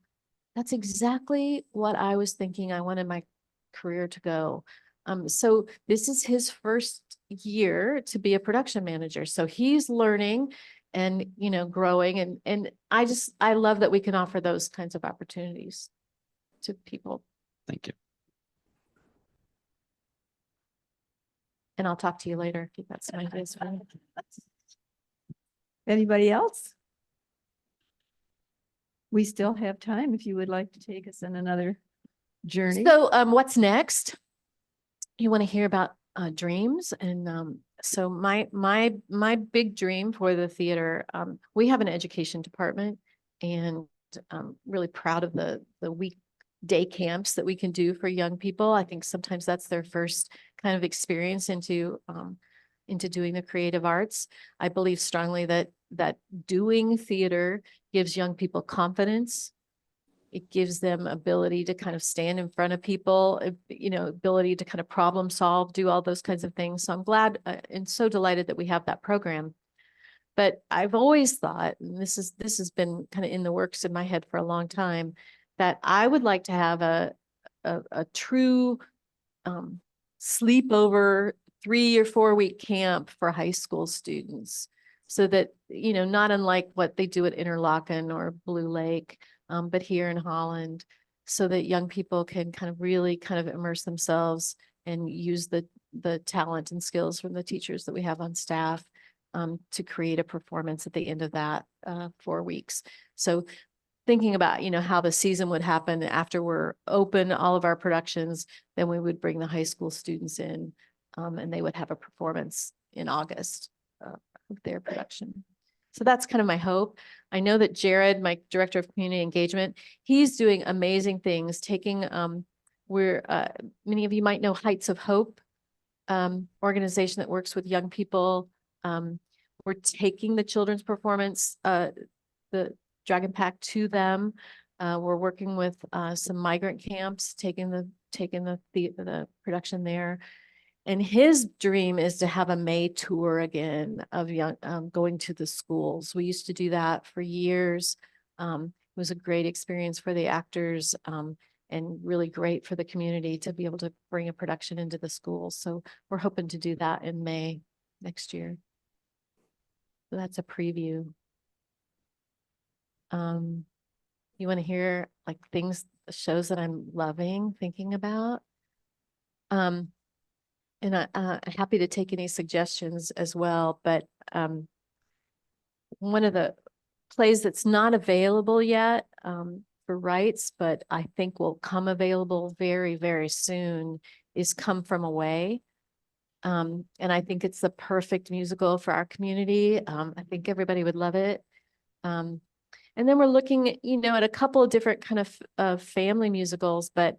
that's exactly what I was thinking I wanted my career to go. So this is his first year to be a production manager. So he's learning and, growing. And I love that we can offer those kinds of opportunities to people. Thank you. And I'll talk to you later if you've got some ideas for me. Anybody else? We still have time if you would like to take us on another journey. So what's next? You want to hear about dreams, and so my big dream for the theater. We have an education department, and I'm really proud of the weekday camps that we can do for young people. I think sometimes that's their first kind of experience into doing the creative arts. I believe strongly that doing theater gives young people confidence. It gives them ability to kind of stand in front of people, ability to kind of problem solve, do all those kinds of things. So I'm glad and so delighted that we have that program. But I've always thought, and this has been kind of in the works in my head for a long time, that I would like to have a true sleepover 3 or 4 week camp for high school students, so that, not unlike what they do at Interlochen or Blue Lake, but here in Holland, so that young people can kind of really kind of immerse themselves and use the talent and skills from the teachers that we have on staff to create a performance at the end of that 4 weeks. So thinking about, how the season would happen after we're open, all of our productions, then we would bring the high school students in and they would have a performance in August of their production. So that's kind of my hope. I know that Jared, my director of community engagement, he's doing amazing things, taking, many of you might know Heights of Hope, organization that works with young people. We're taking the children's performance, the Dragon Pack, to them. We're working with some migrant camps, taking the production there. And his dream is to have a May tour again of young, going to the schools. We used to do that for years. It was a great experience for the actors and really great for the community to be able to bring a production into the schools. So we're hoping to do that in May next year. So that's a preview. You want to hear like shows that I'm loving thinking about? And happy to take any suggestions as well, but one of the plays that's not available yet for rights, but I think will come available very, very soon is Come From Away. And I think it's the perfect musical for our community. I think everybody would love it. And then we're looking at, at a couple of different kind of family musicals, but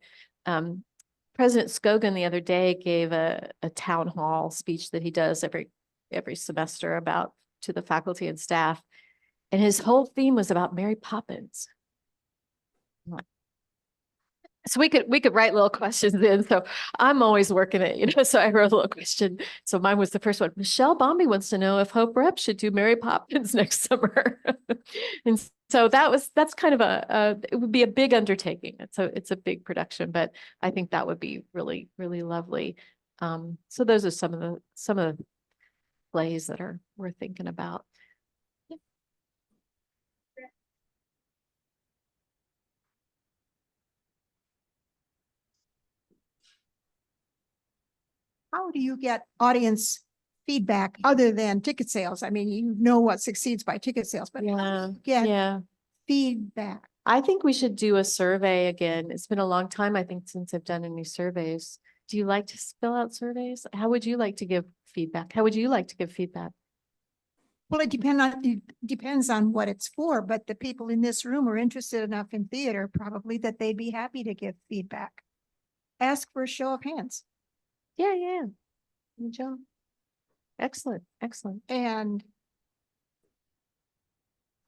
President Scogan the other day gave a town hall speech that he does every semester to the faculty and staff. And his whole theme was about Mary Poppins. So we could write little questions in. So I'm always working it, so I wrote a little question. So mine was the first one. Michelle Bombe wants to know if Hope Rep should do Mary Poppins next summer. And so that's kind of it would be a big undertaking. It's a big production, but I think that would be really, really lovely. So those are some of the plays that we're thinking about. How do you get audience feedback other than ticket sales? I mean, you know what succeeds by ticket sales, but how do you get feedback? I think we should do a survey again. It's been a long time, I think, since I've done any surveys. Do you like to fill out surveys? How would you like to give feedback? How would you like to give feedback? Well, it depends on what it's for, but the people in this room are interested enough in theater probably that they'd be happy to give feedback. Ask for a show of hands. Yeah. Good job. Excellent. And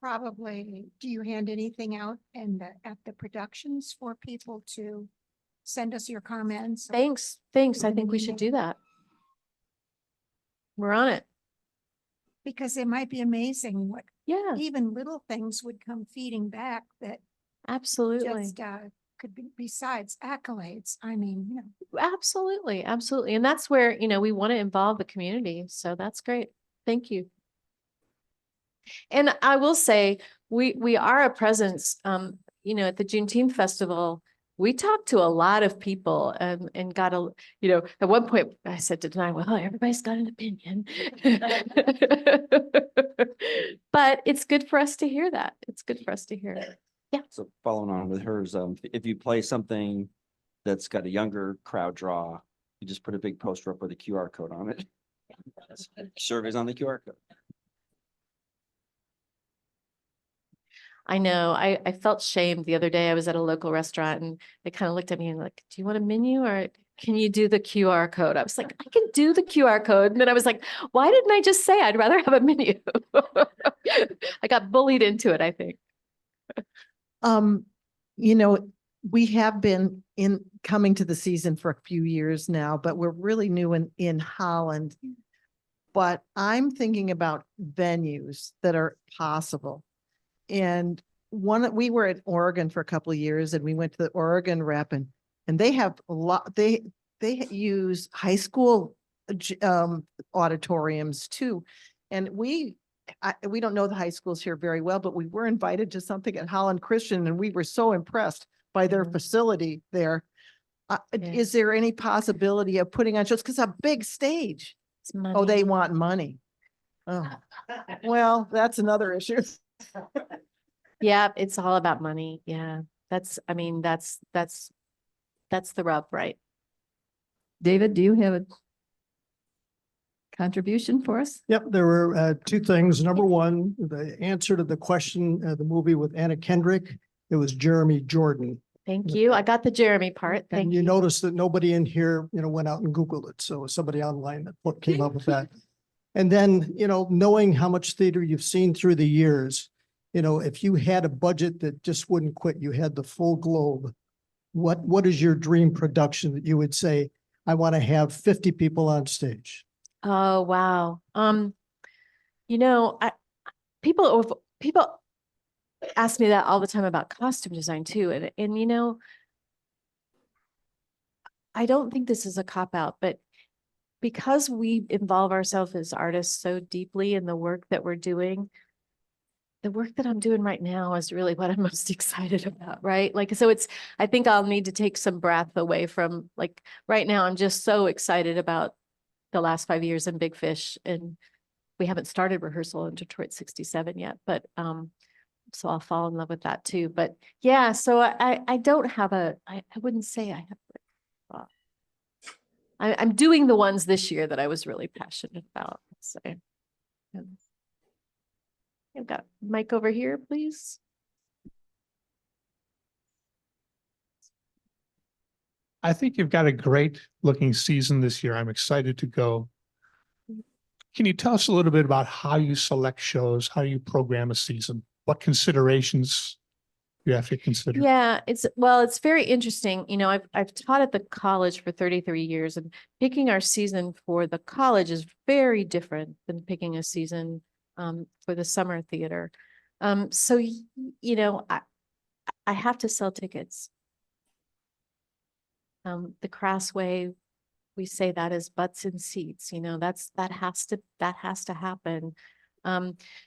probably, do you hand anything out at the productions for people to send us your comments? Thanks. I think we should do that. We're on it. Because it might be amazing what even little things would come feeding back that absolutely just could be besides accolades. I mean, absolutely. And that's where, we want to involve the community. So that's great. Thank you. And I will say, we are a presence, at the Juneteenth Festival. We talked to a lot of people and got at one point I said to Denai, well, everybody's got an opinion. But it's good for us to hear that. It's good for us to hear it. Yeah. So following on with hers, if you play something that's got a younger crowd draw, you just put a big poster up with a QR code on it. Surveys on the QR code. I know. I felt shamed the other day. I was at a local restaurant and they kind of looked at me and like, do you want a menu or can you do the QR code? I was like, I can do the QR code. And then I was like, why didn't I just say I'd rather have a menu? I got bullied into it, I think. We have been coming to the season for a few years now, but we're really new in Holland. But I'm thinking about venues that are possible. And we were at Oregon for a couple of years and we went to the Oregon Rep and they have a lot, they use high school auditoriums too. And we don't know the high schools here very well, but we were invited to something at Holland Christian and we were so impressed by their facility there. Is there any possibility of putting on shows? Because a big stage. Oh, they want money. Oh, well, that's another issue. Yeah, it's all about money. Yeah, that's the rub, right? David, do you have a contribution for us? Yep, there were two things. Number one, the answer to the question, the movie with Anna Kendrick, it was Jeremy Jordan. Thank you. I got the Jeremy part. Thank you. You notice that nobody in here, went out and Googled it. So somebody online that came up with that. And then, knowing how much theater you've seen through the years, if you had a budget that just wouldn't quit, you had the full globe. What is your dream production that you would say, I want to have 50 people on stage? Oh, wow. People ask me that all the time about costume design too. And I don't think this is a cop-out, but because we involve ourselves as artists so deeply in the work that we're doing, the work that I'm doing right now is really what I'm most excited about, right? I think I'll need to take some breath away from right now, I'm just so excited about the last 5 years in Big Fish, and we haven't started rehearsal in Detroit 67 yet, but so I'll fall in love with that too. But yeah, so I don't have I wouldn't say I have. I'm doing the ones this year that I was really passionate about. So I've got Mike over here, please. I think you've got a great looking season this year. I'm excited to go. Can you tell us a little bit about how you select shows, how you program a season, what considerations you have to consider? Yeah, it's very interesting. You know, I've taught at the college for 33 years, and picking our season for the college is very different than picking a season for the summer theater. So you know, I have to sell tickets. The crass way we say that is butts in seats. You know, that has to happen.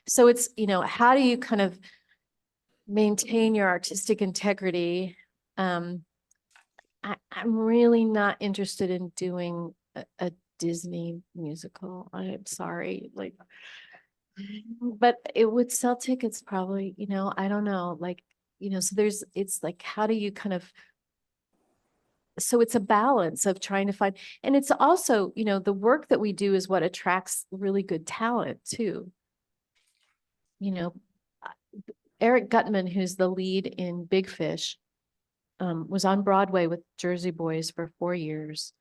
So it's, you know, how do you kind of maintain your artistic integrity? I'm really not interested in doing a Disney musical. I'm sorry, like, but it would sell tickets probably, you know, I don't know, like, you know, so it's like, how do you kind of, so it's a balance of trying to find, and it's also, you know, the work that we do is what attracts really good talent too. You know, Eric Gutman, who's the lead in Big Fish, was on Broadway with Jersey Boys for 4 years.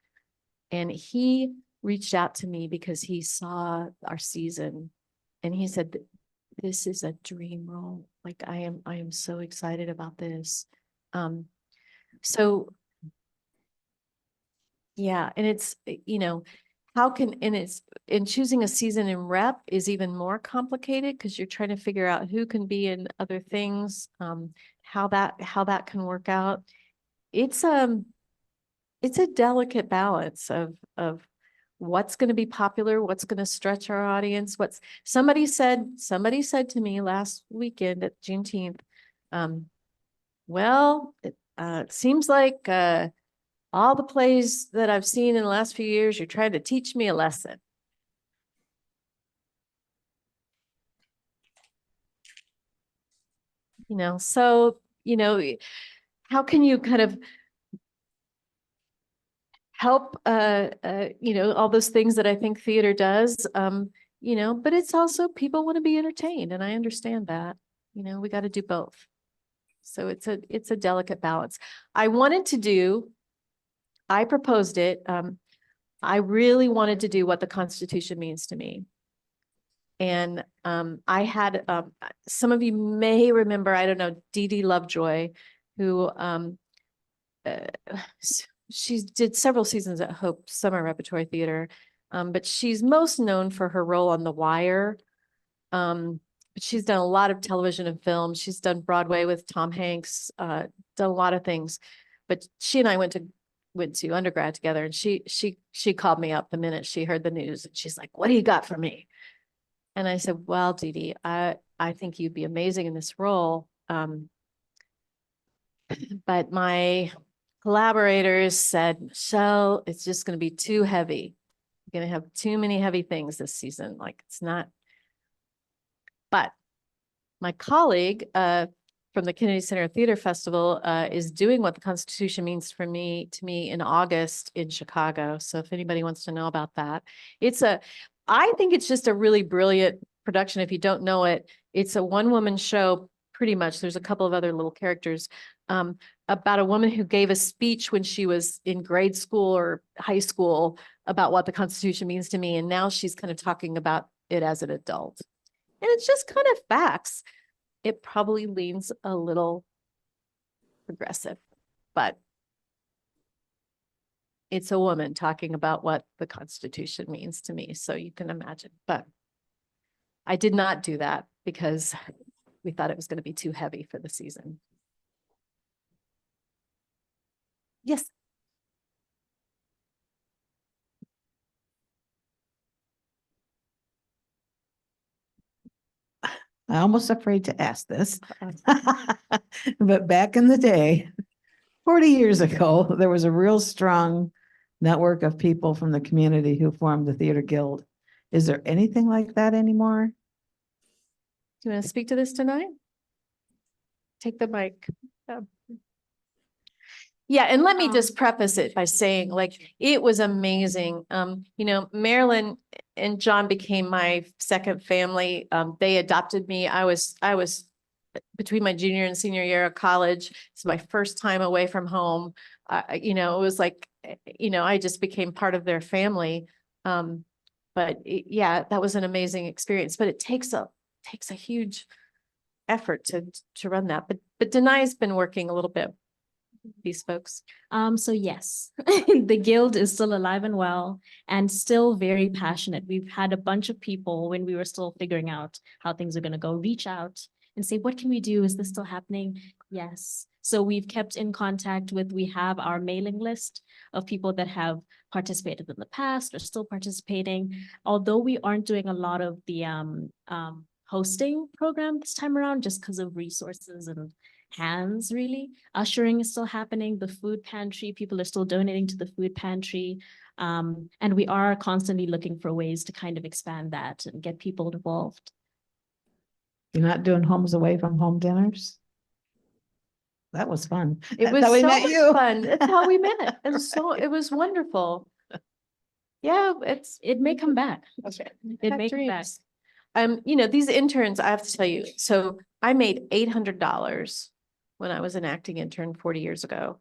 And he reached out to me because he saw our season and he said, this is a dream role. Like I am so excited about this. So yeah, and it's, you know, and choosing a season in rep is even more complicated because you're trying to figure out who can be in other things, how that can work out. It's a delicate balance of what's going to be popular, what's going to stretch our audience. Somebody said to me last weekend at Juneteenth, well, it seems like all the plays that I've seen in the last few years, you're trying to teach me a lesson. You know, so, you know, how can you kind of help, you know, all those things that I think theater does, you know, but it's also people want to be entertained, and I understand that, you know, we got to do both. So it's a delicate balance. I proposed it. I really wanted to do what the Constitution means to me. And I had, some of you may remember, I don't know, Dee Dee Lovejoy, who she did several seasons at Hope Summer Repertory Theater, but she's most known for her role on The Wire. But she's done a lot of television and film. She's done Broadway with Tom Hanks, done a lot of things. But she and I went to undergrad together, and she called me up the minute she heard the news, and she's like, "What do you got for me?" And I said, "Well, Dee Dee, I think you'd be amazing in this role. But my collaborators said, Michelle, it's just going to be too heavy. You're going to have too many heavy things this season. Like it's not." But my colleague from the Kennedy Center Theater Festival is doing what the Constitution means to me in August in Chicago. So if anybody wants to know about that, I think it's just a really brilliant production. If you don't know it, it's a one-woman show, pretty much. There's a couple of other little characters about a woman who gave a speech when she was in grade school or high school about what the Constitution means to me. And now she's kind of talking about it as an adult. And it's just kind of facts. It probably leans a little progressive, but it's a woman talking about what the Constitution means to me. So you can imagine, but I did not do that because we thought it was going to be too heavy for the season. Yes. I'm almost afraid to ask this, but back in the day, 40 years ago, there was a real strong network of people from the community who formed the Theater Guild. Is there anything like that anymore? Do you want to speak to this tonight? Take the mic. Yeah, and let me just preface it by saying, like, it was amazing. Marilyn and John became my second family. They adopted me. I was between my junior and senior year of college. It's my first time away from home. It was like, I just became part of their family. Yeah, that was an amazing experience, but it takes a huge effort to run that. But Denai's been working a little bit with these folks. So yes, the Guild is still alive and well and still very passionate. We've had a bunch of people when we were still figuring out how things are going to go, reach out and say, what can we do? Is this still happening? Yes. So we've kept in contact we have our mailing list of people that have participated in the past or still participating. Although we aren't doing a lot of the hosting program this time around, just because of resources and hands, really. Ushering is still happening. The food pantry, people are still donating to the food pantry. And we are constantly looking for ways to kind of expand that and get people involved. You're not doing homes away from home dinners? That was fun. It That's was how we so met much you. fun. That's how we met. And so it was wonderful. Yeah, It may come back. okay. It may come back. These interns, I have to tell you, so I made $800 when I was an acting intern 40 years ago.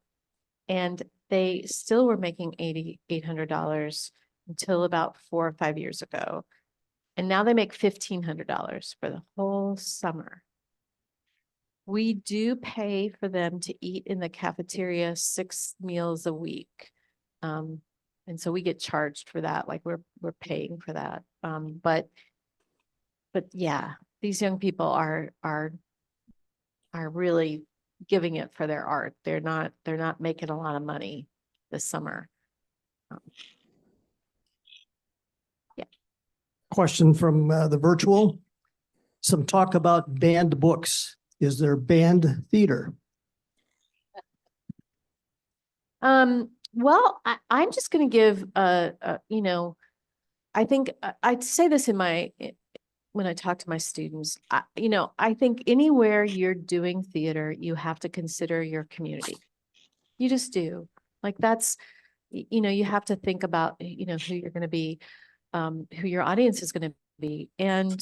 And they still were making $800 until about 4 or 5 years ago. And now they make $1,500 for the whole summer. We do pay for them to eat in the cafeteria 6 meals a week. And so we get charged for that, like we're paying for that. But yeah, these young people are really giving it for their art. They're not making a lot of money this summer. Yeah. Question from the virtual. Some talk about banned books. Is there banned theater? Well, I'm just going to give, I think I'd say this when I talk to my students, I think anywhere you're doing theater, you have to consider your community. You just do. Like that's, you have to think about, who you're going to be, who your audience is going to be. And,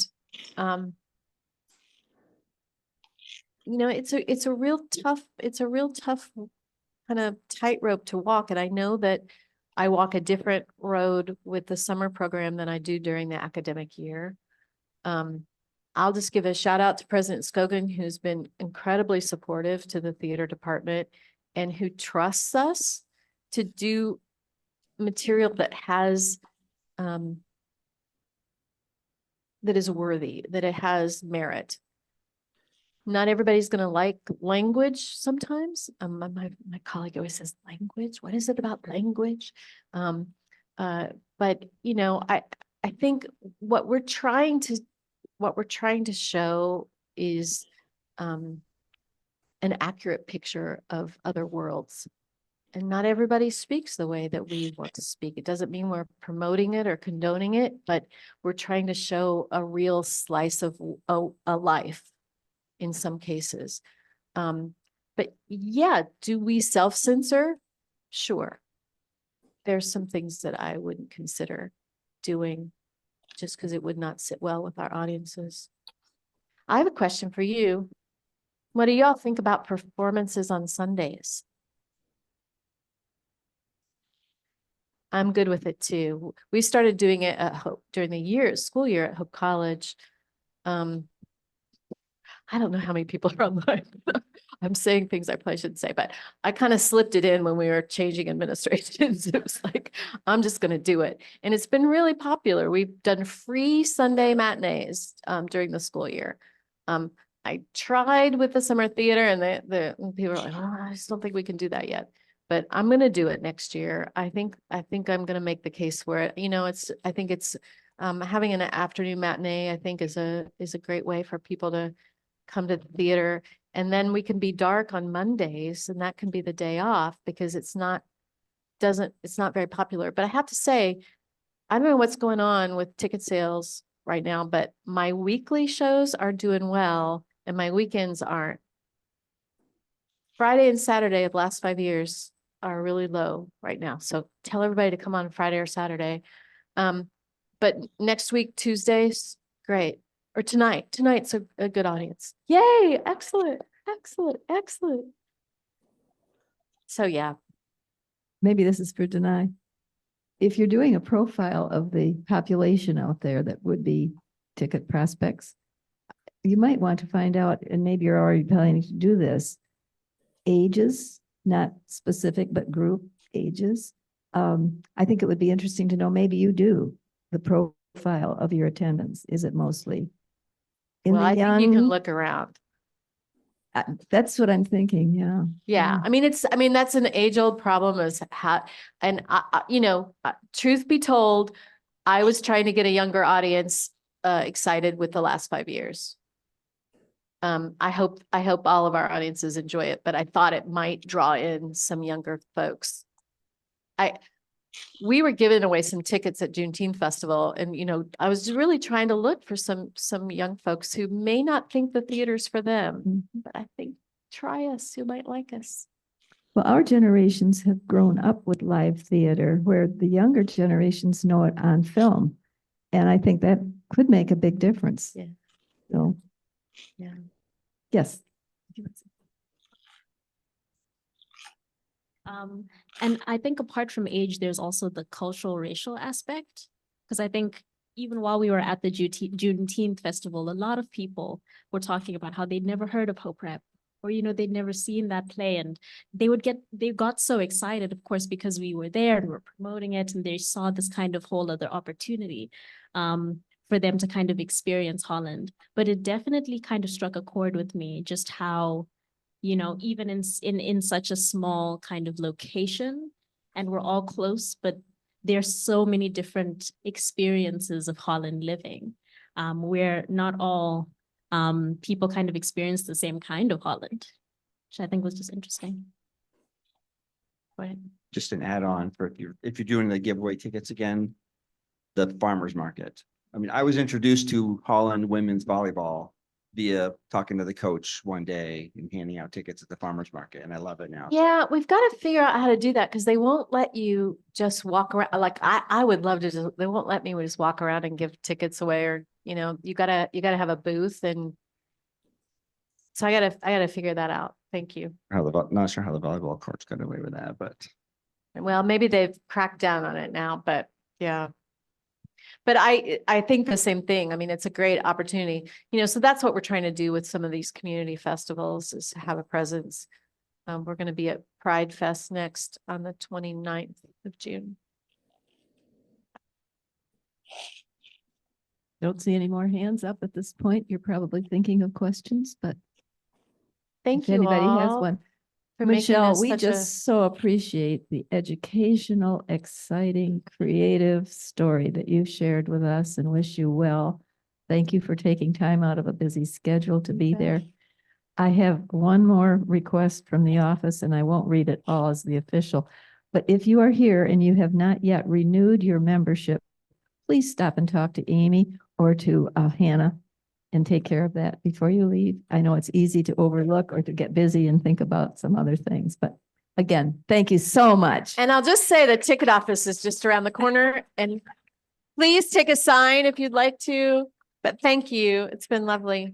it's a real tough kind of tightrope to walk. And I know that I walk a different road with the summer program than I do during the academic year. I'll just give a shout out to President Scogan, who's been incredibly supportive to the theater department and who trusts us to do material that has, that is worthy, that it has merit. Not everybody's going to like language sometimes. My colleague always says, language, what is it about language? But I think what we're trying to show is an accurate picture of other worlds. And not everybody speaks the way that we want to speak. It doesn't mean we're promoting it or condoning it, but we're trying to show a real slice of a life in some cases. But yeah, do we self-censor? Sure. There's some things that I wouldn't consider doing just because it would not sit well with our audiences. I have a question for you. What do y'all think about performances on Sundays? I'm good with it too. We started doing it at Hope during the school year at Hope College. I don't know how many people are online. I'm saying things I probably shouldn't say, but I kind of slipped it in when we were changing administrations. It was like, I'm just going to do it. And it's been really popular. We've done free Sunday matinees during the school year. I tried with the summer theater and the people were like, oh, I just don't think we can do that yet. But I'm going to do it next year. I think I'm going to make the case where, I think it's having an afternoon matinee, I think is a great way for people to come to the theater. And then we can be dark on Mondays and that can be the day off because it's not it's not very popular, but I have to say, I don't know what's going on with ticket sales right now, but my weekly shows are doing well and my weekends aren't. Friday and Saturday of the last 5 years are really low right now. So tell everybody to come on Friday or Saturday. But next week, Tuesdays, great. Or tonight's a good audience. Yay, excellent, excellent, excellent. So yeah, Maybe this is for Denai. If you're doing a profile of the population out there that would be ticket prospects, you might want to find out, and maybe you're already planning to do this, ages, not specific, but group ages. I think it would be interesting to know, maybe you do the profile of your attendance. Is it mostly in well, the I think you can young? look around. That's what I'm thinking, yeah. Yeah, I mean, that's an age-old problem is how, and truth be told, I was trying to get a younger audience excited with the last 5 years. I hope all of our audiences enjoy it, but I thought it might draw in some younger folks. We were giving away some tickets at Juneteenth Festival, and I was really trying to look for some young folks who may not think the theater's for them, but I think try us, you might like us. Well, our generations have grown up with live theater where the younger generations know it on film. And I think that could make a big difference. Yeah. So, Yeah. yes. And I think apart from age, there's also the cultural racial aspect. Because I think even while we were at the Juneteenth Festival, a lot of people were talking about how they'd never heard of Hope Rep, or, they'd never seen that play. And they got so excited, of course, because we were there and we're promoting it, and they saw this kind of whole other opportunity for them to kind of experience Holland. But it definitely kind of struck a chord with me, just how, even in such a small kind of location, and we're all close, but there's so many different experiences of Holland living, where not all people kind of experience the same kind of Holland, which I think was just interesting. Go ahead. Just an add-on for if you're doing the giveaway tickets again, the farmers market. I mean, I was introduced to Holland women's volleyball via talking to the coach one day and handing out tickets at the farmers market, and I love it now. Yeah, we've got to figure out how to do that, because they won't let you just walk around. Like I would love to they won't let me just walk around and give tickets away, or you gotta have a booth, and so I gotta figure that out. Thank you. Not sure how the volleyball courts got away with that, but Well, maybe they've cracked down on it now, but yeah. But I think the same thing. I mean, it's a great opportunity, so that's what we're trying to do with some of these community festivals, is to have a presence. We're going to be at Pride Fest next on the 29th of June. Don't see any more hands up at this point. You're probably thinking of questions, but Thank if you anybody has all one. for making Michelle, this we such just so appreciate the educational, exciting, creative story that you've shared with us, and wish you well. Thank you for taking time out of a busy schedule to be there. I have one more request from the office, and I won't read it all as the official, but if you are here and you have not yet renewed your membership, please stop and talk to Amy or to Hannah and take care of that before you leave. I know it's easy to overlook or to get busy and think about some other things, but again, thank you so much. And I'll just say the ticket office is just around the corner, and please take a sign if you'd like to, but thank you. It's been lovely.